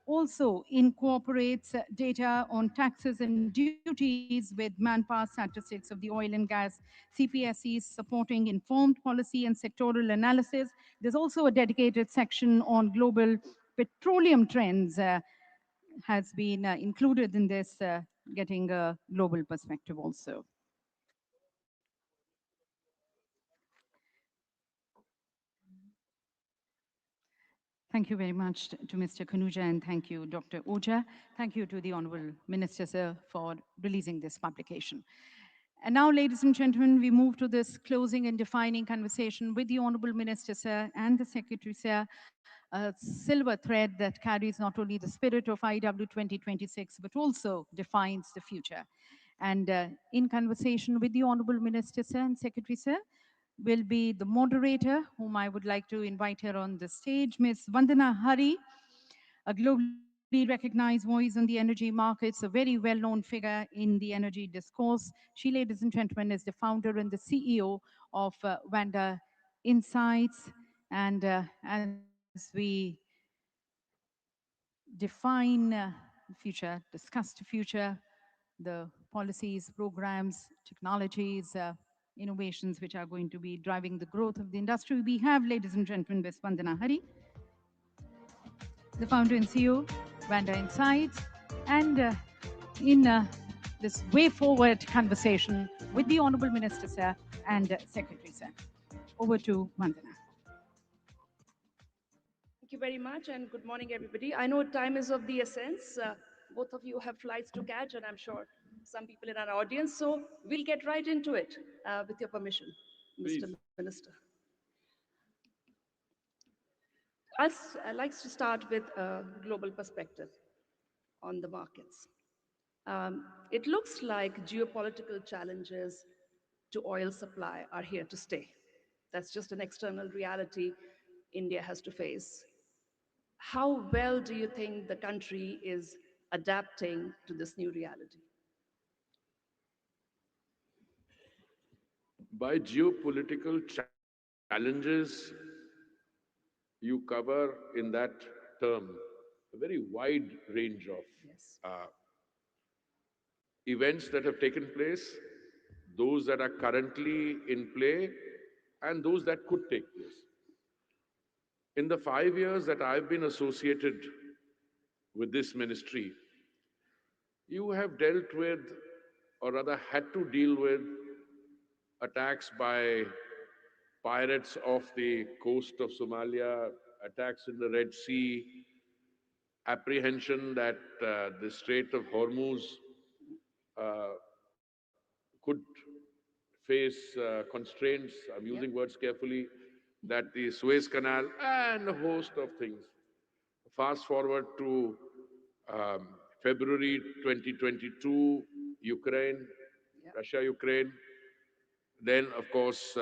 also incorporates data on taxes and duties with manpower statistics of the oil and gas CPSEs, supporting informed policy and sectoral analysis. There's also a dedicated section on global petroleum trends has been included in this, getting a global perspective also. Thank you very much to Mr. Khanuja, and thank you, Dr. Oja. Thank you to the Honorable Minister, sir, for releasing this publication. And now, ladies and gentlemen, we move to this closing and defining conversation with the Honorable Minister, sir, and the Secretary, sir, a silver thread that carries not only the spirit of IW 2026, but also defines the future. And in conversation with the Honorable Minister, sir, and Secretary, sir, will be the moderator, whom I would like to invite here on the stage, Ms. Vandana Hari, a globally recognized voice on the energy markets, a very well-known figure in the energy discourse. She, ladies and gentlemen, is the founder and the CEO of Vanda Insights. And as we define the future, discuss the future, the policies, programs, technologies, innovations which are going to be driving the growth of the industry. We have, ladies and gentlemen, Ms. Vandana Hari, the founder and CEO, Vanda Insights, and in this way forward conversation with the Honorable Minister, sir, and Secretary, sir. Over to Vandana. Thank you very much, and good morning, everybody. I know time is of the essence. Both of you have flights to catch, and I'm sure some people in our audience. So we'll get right into it, with your permission, Mr. Please. Minister. I'd like to start with a global perspective on the markets. It looks like geopolitical challenges to oil supply are here to stay. That's just an external reality India has to face. How well do you think the country is adapting to this new reality? By geopolitical challenges, you cover in that term a very wide range of Yes. events that have taken place, those that are currently in play, and those that could take place. In the 5 years that I've been associated with this ministry, you have dealt with, or rather had to deal with, attacks by pirates off the coast of Somalia, attacks in the Red Sea, apprehension that the Strait of Hormuz uh, could face constraints, I'm using Yep. words carefully, that the Suez Canal, and a host of things. Fast forward to February 2022, Ukraine, Yep. Russia, Ukraine. Then, of course,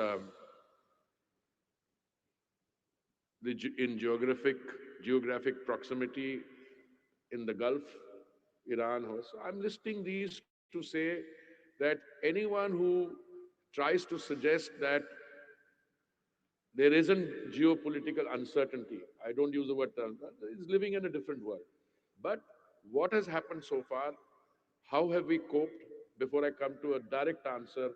in geographic proximity in the Gulf, Iran. So I'm listing these to say that anyone who tries to suggest that there isn't geopolitical uncertainty, I don't use the word term, is living in a different world. But what has happened so far? How have we coped? Before I come to a direct answer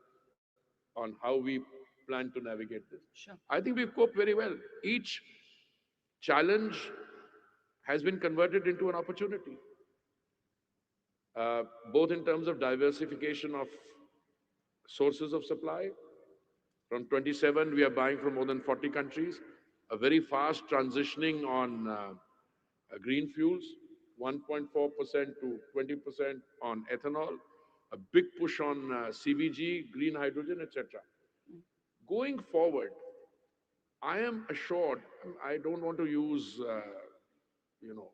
on how we plan to navigate this, Sure. I think we've coped very well. Each challenge has been converted into an opportunity, both in terms of diversification of sources of supply. From 27, we are buying from more than 40 countries. A very fast transitioning on green fuels, 1.4% to 20% on ethanol, a big push on CBG, green hydrogen, etc. Going forward, I am assured, I don't want to use, you know,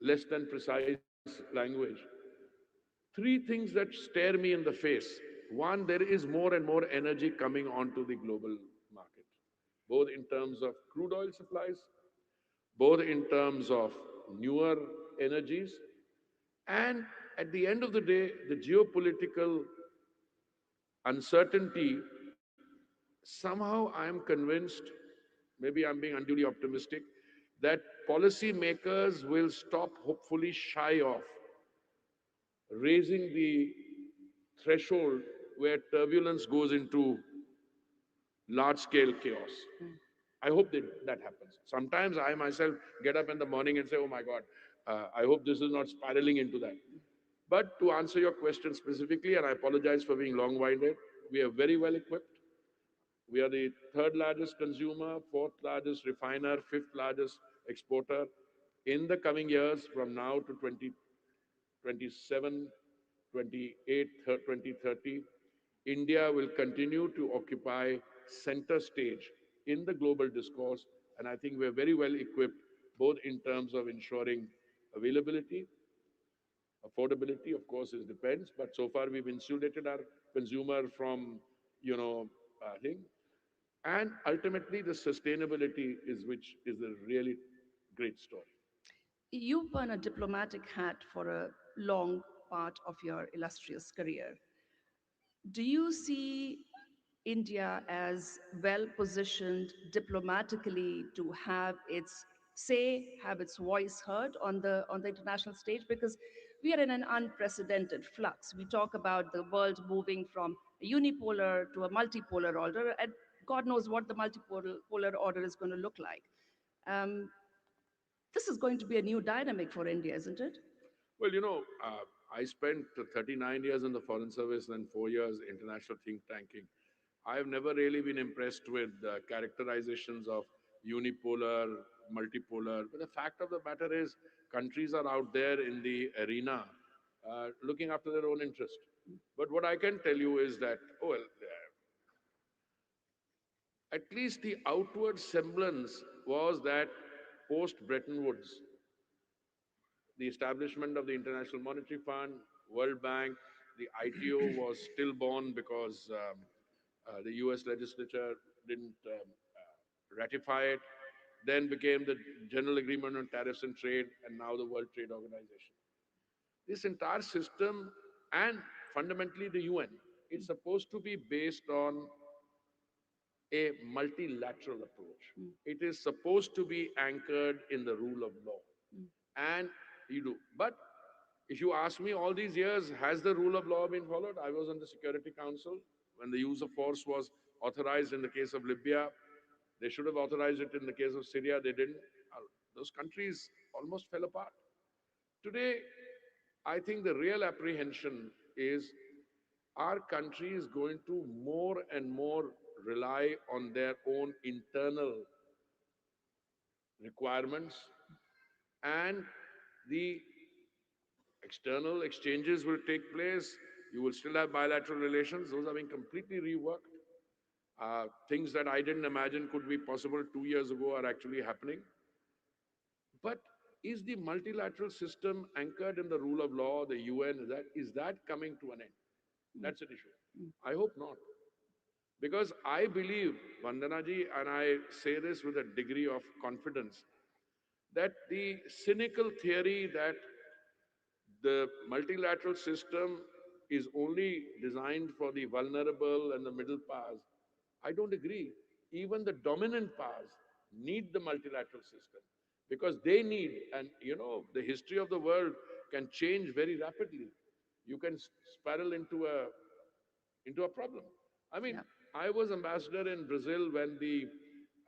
less than precise language. Three things that stare me in the face. One, there is more and more energy coming onto the global market, both in terms of crude oil supplies, both in terms of newer energies, and at the end of the day, the geopolitical uncertainty, somehow I am convinced, maybe I'm being unduly optimistic, that policymakers will stop, hopefully, shy of raising the threshold where turbulence goes into large scale chaos. I hope that happens. Sometimes I myself get up in the morning and say, oh my God, I hope this is not spiraling into that. But to answer your question specifically, and I apologize for being long winded, we are very well equipped. We are the third largest consumer, fourth largest refiner, fifth largest exporter. In the coming years, from now to 2027, 28, 2030, India will continue to occupy center stage in the global discourse. And I think we're very well equipped, both in terms of ensuring availability, affordability, of course, it depends. But so far, we've insulated our consumer from, thing. And ultimately, the sustainability is which is a really great story. You've worn a diplomatic hat for a long part of your illustrious career. Do you see India as well positioned diplomatically to have its say, have its voice heard on the international stage? Because we are in an unprecedented flux. We talk about the world moving from a unipolar to a multipolar order, and God knows what the multipolar polar order is going to look like. Um, this is going to be a new dynamic for India, isn't it? Well, I spent 39 years in the Foreign Service and 4 years international think tanking. I've never really been impressed with characterizations of unipolar, multipolar. But the fact of the matter is, countries are out there in the arena looking after their own interest. But what I can tell you is that, oh, well, at least the outward semblance was that post Bretton Woods, the establishment of the International Monetary Fund, World Bank, the ITO was stillborn because the US legislature didn't ratify it, then became the General Agreement on Tariffs and Trade, and now the World Trade Organization. This entire system, and fundamentally the UN, it's supposed to be based on a multilateral approach. It is supposed to be anchored in the rule of law. And you do. But if you ask me all these years, has the rule of law been followed? I was on the Security Council when the use of force was authorized in the case of Libya. They should have authorized it in the case of Syria. They didn't. Those countries almost fell apart. Today, I think the real apprehension is our country is going to more and more rely on their own internal requirements, and the external exchanges will take place. You will still have bilateral relations. Those are being completely reworked. Things that I didn't imagine could be possible 2 years ago are actually happening. But is the multilateral system anchored in the rule of law, the UN, is that coming to an end? That's an issue. I hope not. Because I believe, Vandanaji, and I say this with a degree of confidence, that the cynical theory that the multilateral system is only designed for the vulnerable and the middle powers, I don't agree. Even the dominant powers need the multilateral system because they need, and the history of the world can change very rapidly. You can spiral into a problem. I mean, Yeah. I was ambassador in Brazil when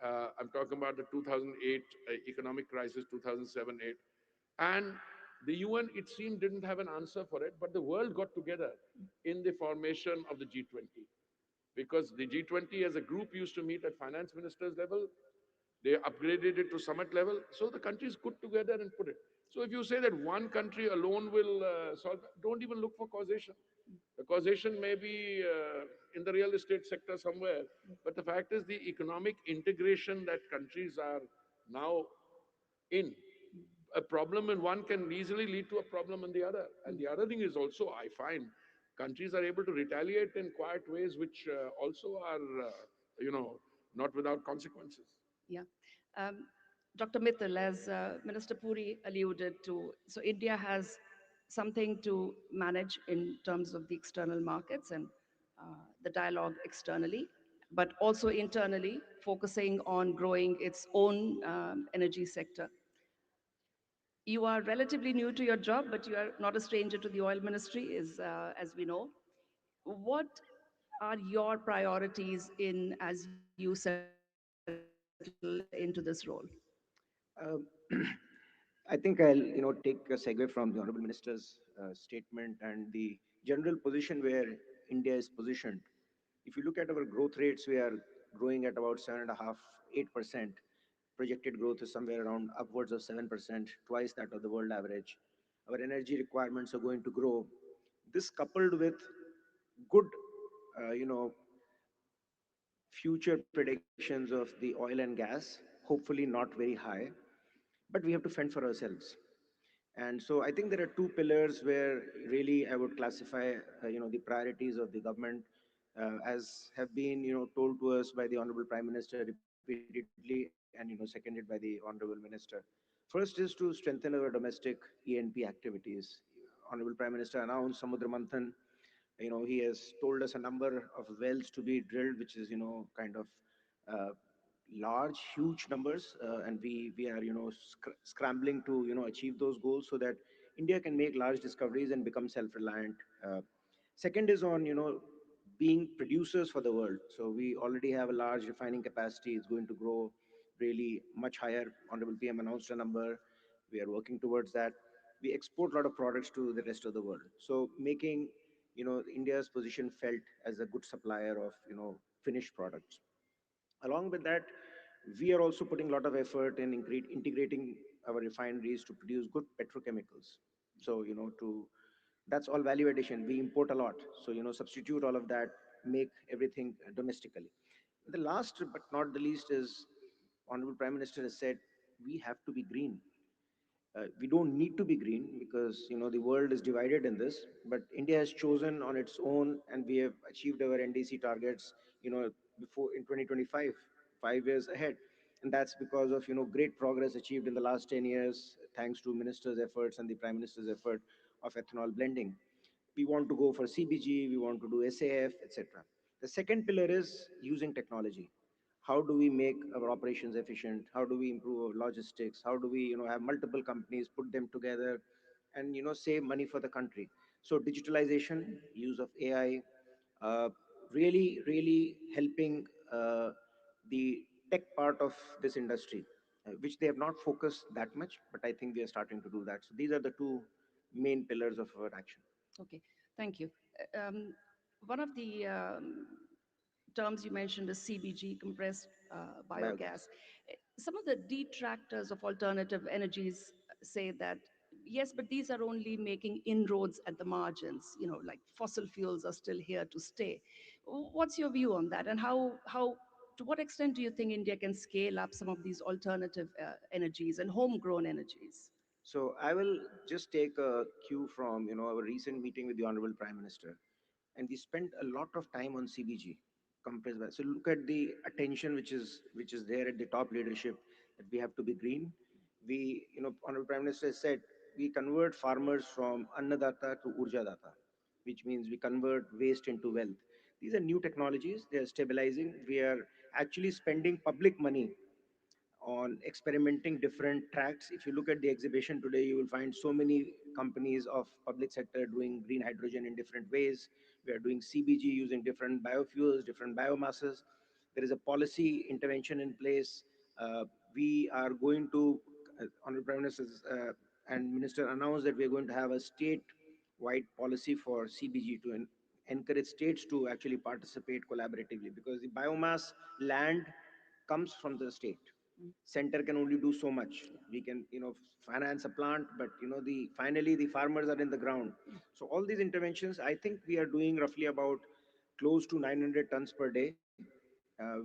I'm talking about the 2008 economic crisis, 2007-8, and The UN, it seemed, didn't have an answer for it, but the world got together in the formation of the G20, because the G20 as a group used to meet at finance ministers level. They upgraded it to summit level. So the countries put together and put it. So if you say that one country alone will solve, don't even look for causation. The causation may be in the real estate sector somewhere, but the fact is the economic integration that countries are now in. A problem in one can easily lead to a problem in the other. And the other thing is also, I find countries are able to retaliate in quiet ways, which also are, not without consequences. Yeah. Um, Dr. Mittal, as Minister Puri alluded to, so India has something to manage in terms of the external markets and the dialogue externally, but also internally, focusing on growing its own energy sector. You are relatively new to your job, but you are not a stranger to the oil ministry, as we know. What are your priorities in as you settle into this role? Um, I think I'll, take a segue from the Honorable Minister's statement and the general position where India is positioned. If you look at our growth rates, we are growing at about 7.5, 8%. Projected growth is somewhere around upwards of 7%, twice that of the world average. Our energy requirements are going to grow. This coupled with good, future predictions of the oil and gas, hopefully not very high, but we have to fend for ourselves. And so I think there are two pillars where really I would classify, the priorities of the government, as have been, told to us by the Honorable Prime Minister repeatedly, and, seconded by the Honorable Minister. First is to strengthen our domestic E&P activities. Honorable Prime Minister announced Samudra Manthan. He has told us a number of wells to be drilled, which is, kind of uh, large, huge numbers, and we are, scrambling to, achieve those goals so that India can make large discoveries and become self-reliant. Second is on, being producers for the world. So we already have a large refining capacity. It's going to grow really much higher. Honorable PM announced a number. We are working towards that. We export a lot of products to the rest of the world. So making, India's position felt as a good supplier of, finished products. Along with that, we are also putting a lot of effort in integrating our refineries to produce good petrochemicals. So, to that's all value addition. We import a lot. So, substitute all of that, make everything domestically. The last but not the least is Honorable Prime Minister has said we have to be green. We don't need to be green because the world is divided in this, but India has chosen on its own, and we have achieved our NDC targets before in 2025, 5 years ahead. And that's because of great progress achieved in the last 10 years, thanks to minister's efforts and the prime minister's effort of ethanol blending. We want to go for CBG, we want to do SAF, etc. The second pillar is using technology. How do we make our operations efficient? How do we improve our logistics? How do we have multiple companies, put them together, and save money for the country? So digitalization, use of AI, uh, really helping the tech part of this industry, which they have not focused that much, but I think we are starting to do that. So these are the two main pillars of our action. Okay, thank you. Um, One of the terms you mentioned is CBG, compressed biogas. Biogas. Some of the detractors of alternative energies say that, yes, but these are only making inroads at the margins, like fossil fuels are still here to stay. What's your view on that? And to what extent do you think India can scale up some of these alternative energies and homegrown energies? So I will just take a cue from our recent meeting with the Honorable Prime Minister, and we spent a lot of time on CBG, compressed by. So look at the attention which is there at the top leadership, that we have to be green. We, Honorable Prime Minister has said we convert farmers from annadata to urjadata, which means we convert waste into wealth. These are new technologies. They are stabilizing. We are actually spending public money on experimenting different tracks. If you look at the exhibition today, you will find so many companies of public sector doing green hydrogen in different ways. We are doing CBG using different biofuels, different biomasses. There is a policy intervention in place. We are going to, Honorable Prime Minister has and Minister announced that we're going to have a state-wide policy for CBG to encourage states to actually participate collaboratively, because the biomass land comes from the state. Center can only do so much. We can, finance a plant, but the finally the farmers are in the ground. So all these interventions, I think we are doing roughly about close to 900 tons per day.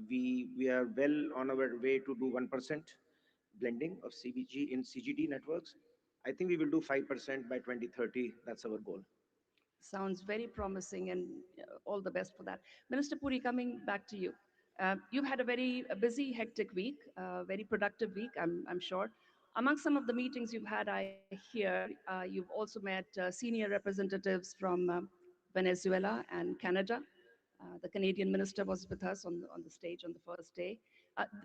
We are well on our way to do 1% blending of CBG in CGD networks. I think we will do 5% by 2030. That's our goal. Sounds very promising, and all the best for that. Minister Puri, coming back to you. You've had a very busy, hectic week, very productive week, I'm sure. Among some of the meetings you've had, I hear you've also met senior representatives from Venezuela and Canada. The Canadian minister was with us on the stage on the first day.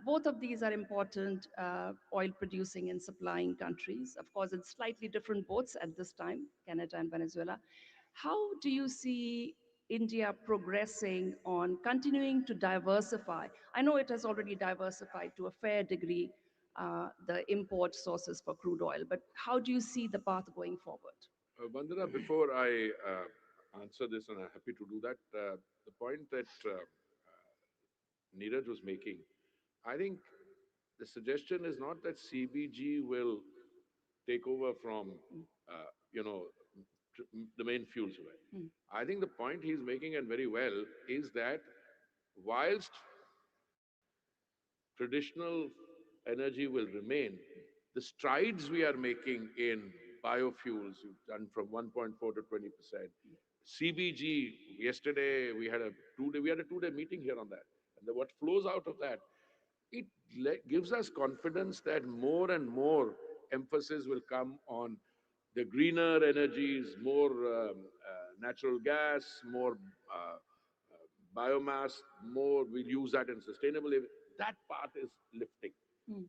Both of these are important oil producing and supplying countries. Of course, it's slightly different boats at this time, Canada and Venezuela. How do you see India progressing on continuing to diversify? I know it has already diversified to a fair degree the import sources for crude oil, but how do you see the path going forward? Vandana, before I answer this, and I'm happy to do that, the point that Neeraj was making, I think the suggestion is not that CBG will take over from, uh, you know, the main fuels away. Mm. I think the point he's making, and very well, is that whilst traditional energy will remain, the strides we are making in biofuels, you've done from 1.4 to 20%. CBG, yesterday we had a 2 day meeting here on that. And what flows out of that, it gives us confidence that more and more emphasis will come on the greener energies, more natural gas, more biomass, more we'll use that in sustainable living. That part is lifting. Mm.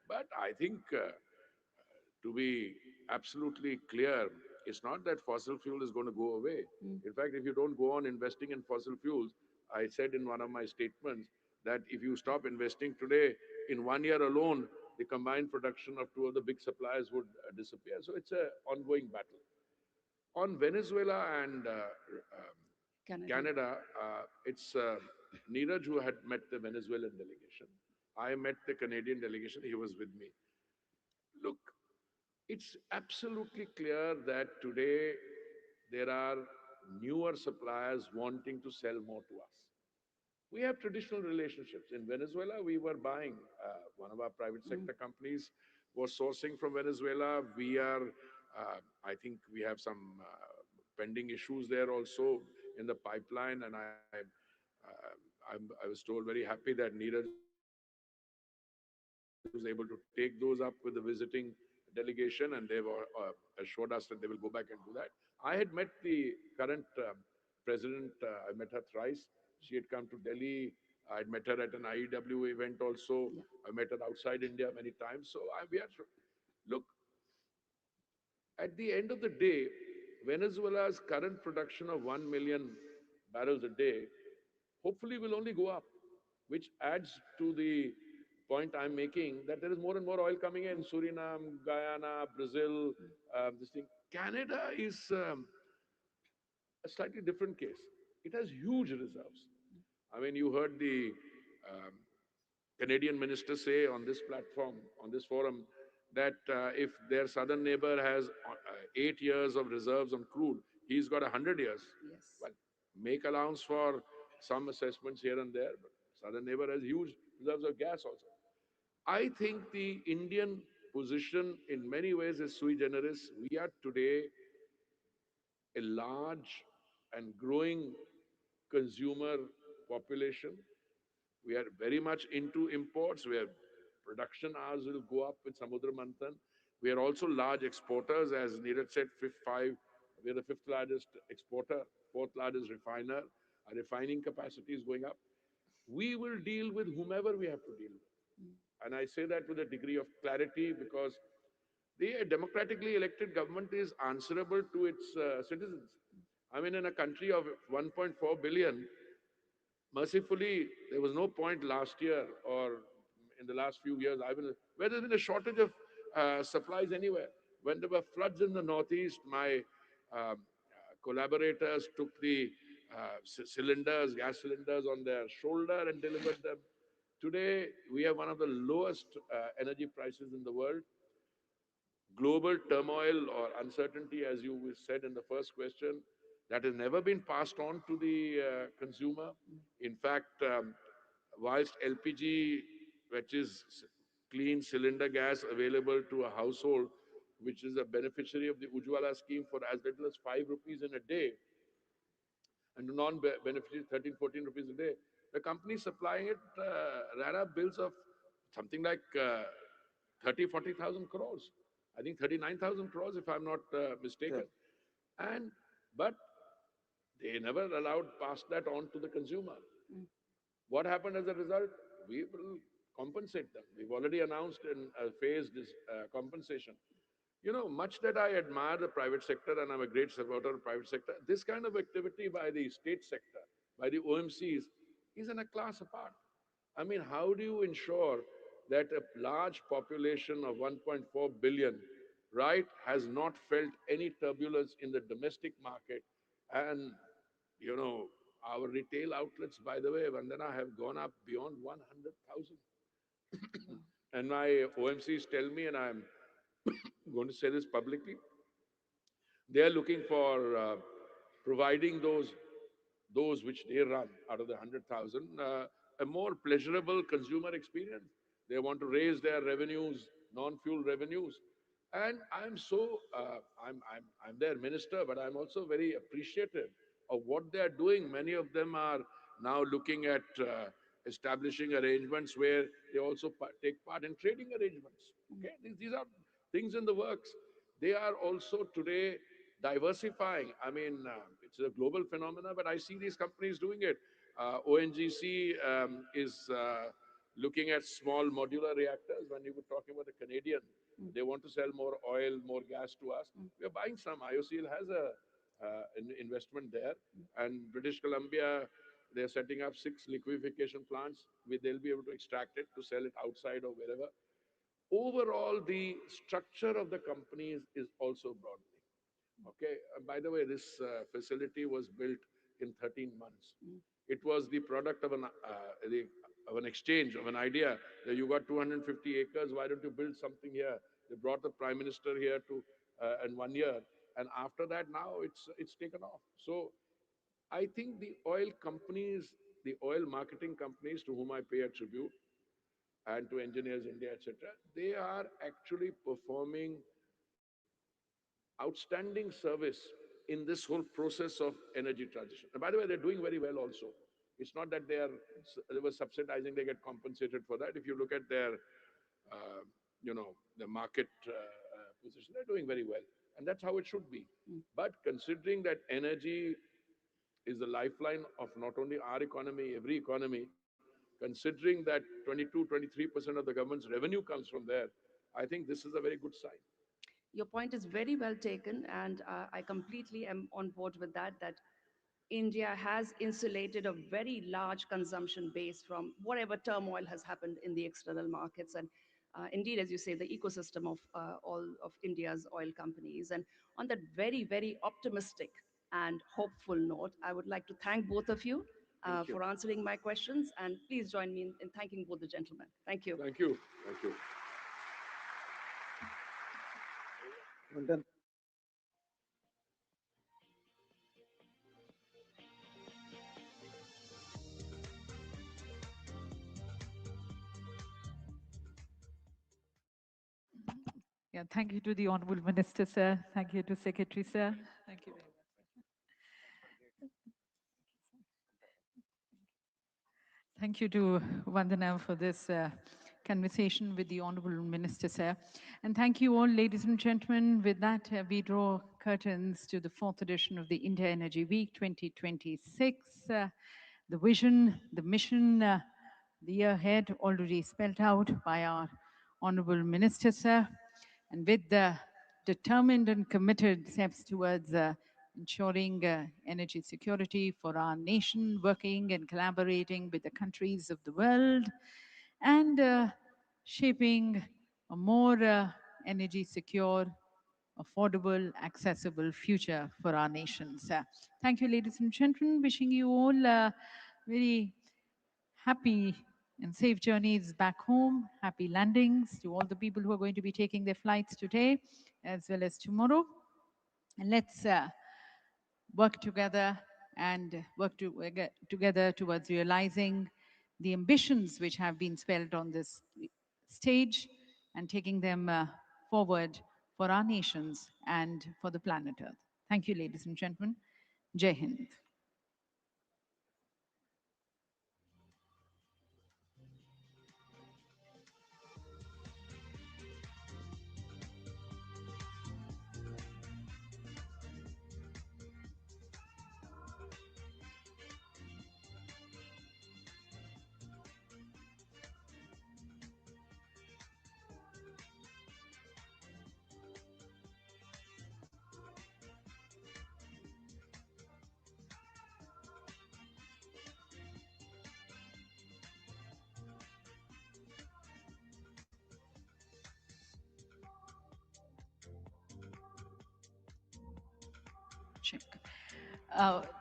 But I think to be absolutely clear, it's not that fossil fuel is going to go away. Mm. In fact, if you don't go on investing in fossil fuels, I said in one of my statements that if you stop investing today, in 1 year alone, the combined production of two of the big suppliers would disappear. So it's an ongoing battle. On Venezuela and Canada. Canada, it's Neeraj who had met the Venezuelan delegation. I met the Canadian delegation. He was with me. Look, it's absolutely clear that today there are newer suppliers wanting to sell more to us. We have traditional relationships. In Venezuela, we were buying. One of our private Mm. sector companies was sourcing from Venezuela. I think we have some pending issues there also in the pipeline. And I was told very happy that Neeraj was able to take those up with the visiting delegation, and they've assured us that they will go back and do that. I had met the current president. I met her thrice. She had come to Delhi. I'd met her at an IEW event also. I met her outside India many times. Look, at the end of the day, Venezuela's current production of 1 million barrels a day hopefully will only go up, which adds to the point I'm making that there is more and more oil coming in. Suriname, Guyana, Brazil, this thing. Canada is a slightly different case. It has huge reserves. I mean, you heard the um, Canadian minister say on this platform, on this forum, that if their southern neighbor has 8 years of reserves on crude, he's got 100 years. Yes. Well, make allowance for some assessments here and there, but southern neighbor has huge reserves of gas also. I think the Indian position in many ways is sui generis. We are today a large and growing consumer population. We are very much into imports, where production hours will go up with Samudra Manthan. We are also large exporters, as Neeraj said, we are the fifth largest exporter, fourth largest refiner. Our refining capacity is going up. We will deal with whomever we have to deal with. And I say that with a degree of clarity because the democratically elected government is answerable to its citizens. I mean, in a country of 1.4 billion, mercifully, there was no point last year or in the last few years, where there's been a shortage of supplies anywhere. When there were floods in the Northeast, my collaborators took the cylinders, gas cylinders on their shoulder and delivered them. Today, we have one of the lowest energy prices in the world. Global turmoil or uncertainty, as you said in the first question, that has never been passed on to the consumer. In fact, whilst LPG, which is clean cylinder gas available to a household, which is a beneficiary of the Ujwala scheme for as little as 5 rupees in a day, and to non-beneficiaries 13, 14 rupees a day, the company supplying it ran up bills of something like 30, 40,000 crores. I think 39,000 crores, if I'm not mistaken. Correct. And but they never allowed pass that on to the consumer. What happened as a result? We will compensate them. We've already announced in a phased compensation. You know, much that I admire the private sector, and I'm a great supporter of the private sector, this kind of activity by the state sector, by the OMCs, is in a class apart. I mean, how do you ensure that a large population of 1.4 billion, right, has not felt any turbulence in the domestic market? And, you know, our retail outlets, by the way, Vandana, have gone up beyond 100,000. And my OMCs tell me, and I'm going to say this publicly, they are looking for providing those which they run out of the 100,000 a more pleasurable consumer experience. They want to raise their revenues, non-fuel revenues, and I'm their minister, but I'm also very appreciative of what they are doing. Many of them are now looking at establishing arrangements where they also take part in trading arrangements. Okay, these are things in the works. They are also today diversifying. I mean, it's a global phenomena, but I see these companies doing it. ONGC is looking at small modular reactors. When you were talking about the Canadian, they want to sell more oil, more gas to us. We are buying some. IOCL has an investment there, and British Columbia, they're setting up 6 liquefaction plants where they'll be able to extract it to sell it outside or wherever. Overall, the structure of the companies is also broadening. Okay. By the way, this facility was built in 13 months. It was the product of of an exchange, of an idea that you got 250 acres. Why don't you build something here? They brought the prime minister here to in 1 year, and after that, now it's taken off. So I think the oil companies, the oil marketing companies, to whom I pay a tribute, and to Engineers India, etc., they are actually performing outstanding service in this whole process of energy transition. And by the way, they're doing very well also. It's not that they were subsidizing, they get compensated for that. If you look at their, the market position, they're doing very well. And that's how it should be. But considering that energy is the lifeline of not only our economy, every economy, considering that 22, 23% of the government's revenue comes from there, I think this is a very good sign. Your point is very well taken, and I completely am on board with that. That India has insulated a very large consumption base from whatever turmoil has happened in the external markets. And indeed, as you say, the ecosystem of all of India's oil companies. And on that very, very optimistic and hopeful note, I would like to thank both of you Thank you. for answering my questions. And please join me in thanking both the gentlemen. Thank you. Thank you. Thank you. Wonderful. Yeah, thank you to the Honorable Minister, sir. Thank you to Secretary, sir. Thank you very much. Thank you to Vandana for this conversation with the Honorable Minister, sir. And thank you all, ladies and gentlemen. With that, we draw curtains to the fourth edition of the India Energy Week 2026. The vision, the mission, the year ahead already spelled out by our Honorable Minister, sir. And with the determined and committed steps towards ensuring energy security for our nation, working and collaborating with the countries of the world, and shaping a more energy secure, affordable, accessible future for our nations. Thank you, ladies and gentlemen. Wishing you all very happy and safe journeys back home, happy landings to all the people who are going to be taking their flights today as well as tomorrow. And let's work together and together towards realizing the ambitions which have been spelled on this stage and taking them forward for our nations and for the planet Earth. Thank you, ladies and gentlemen. Jai Hind. Check.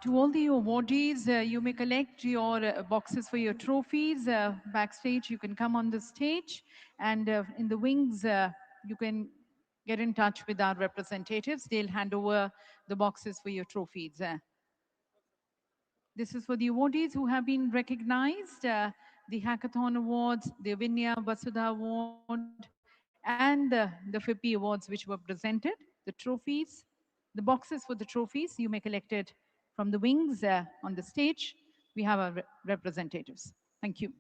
To all the awardees, you may collect your boxes for your trophies. Backstage, you can come on the stage. And in the wings, you can get in touch with our representatives. They'll hand over the boxes for your trophies. This is for the awardees who have been recognized, the Hackathon Awards, the Vinya Vasudha Award, and the FIPPI Awards which were presented. The trophies, the boxes for the trophies, you may collect it from the wings on the stage. We have our representatives. Thank you.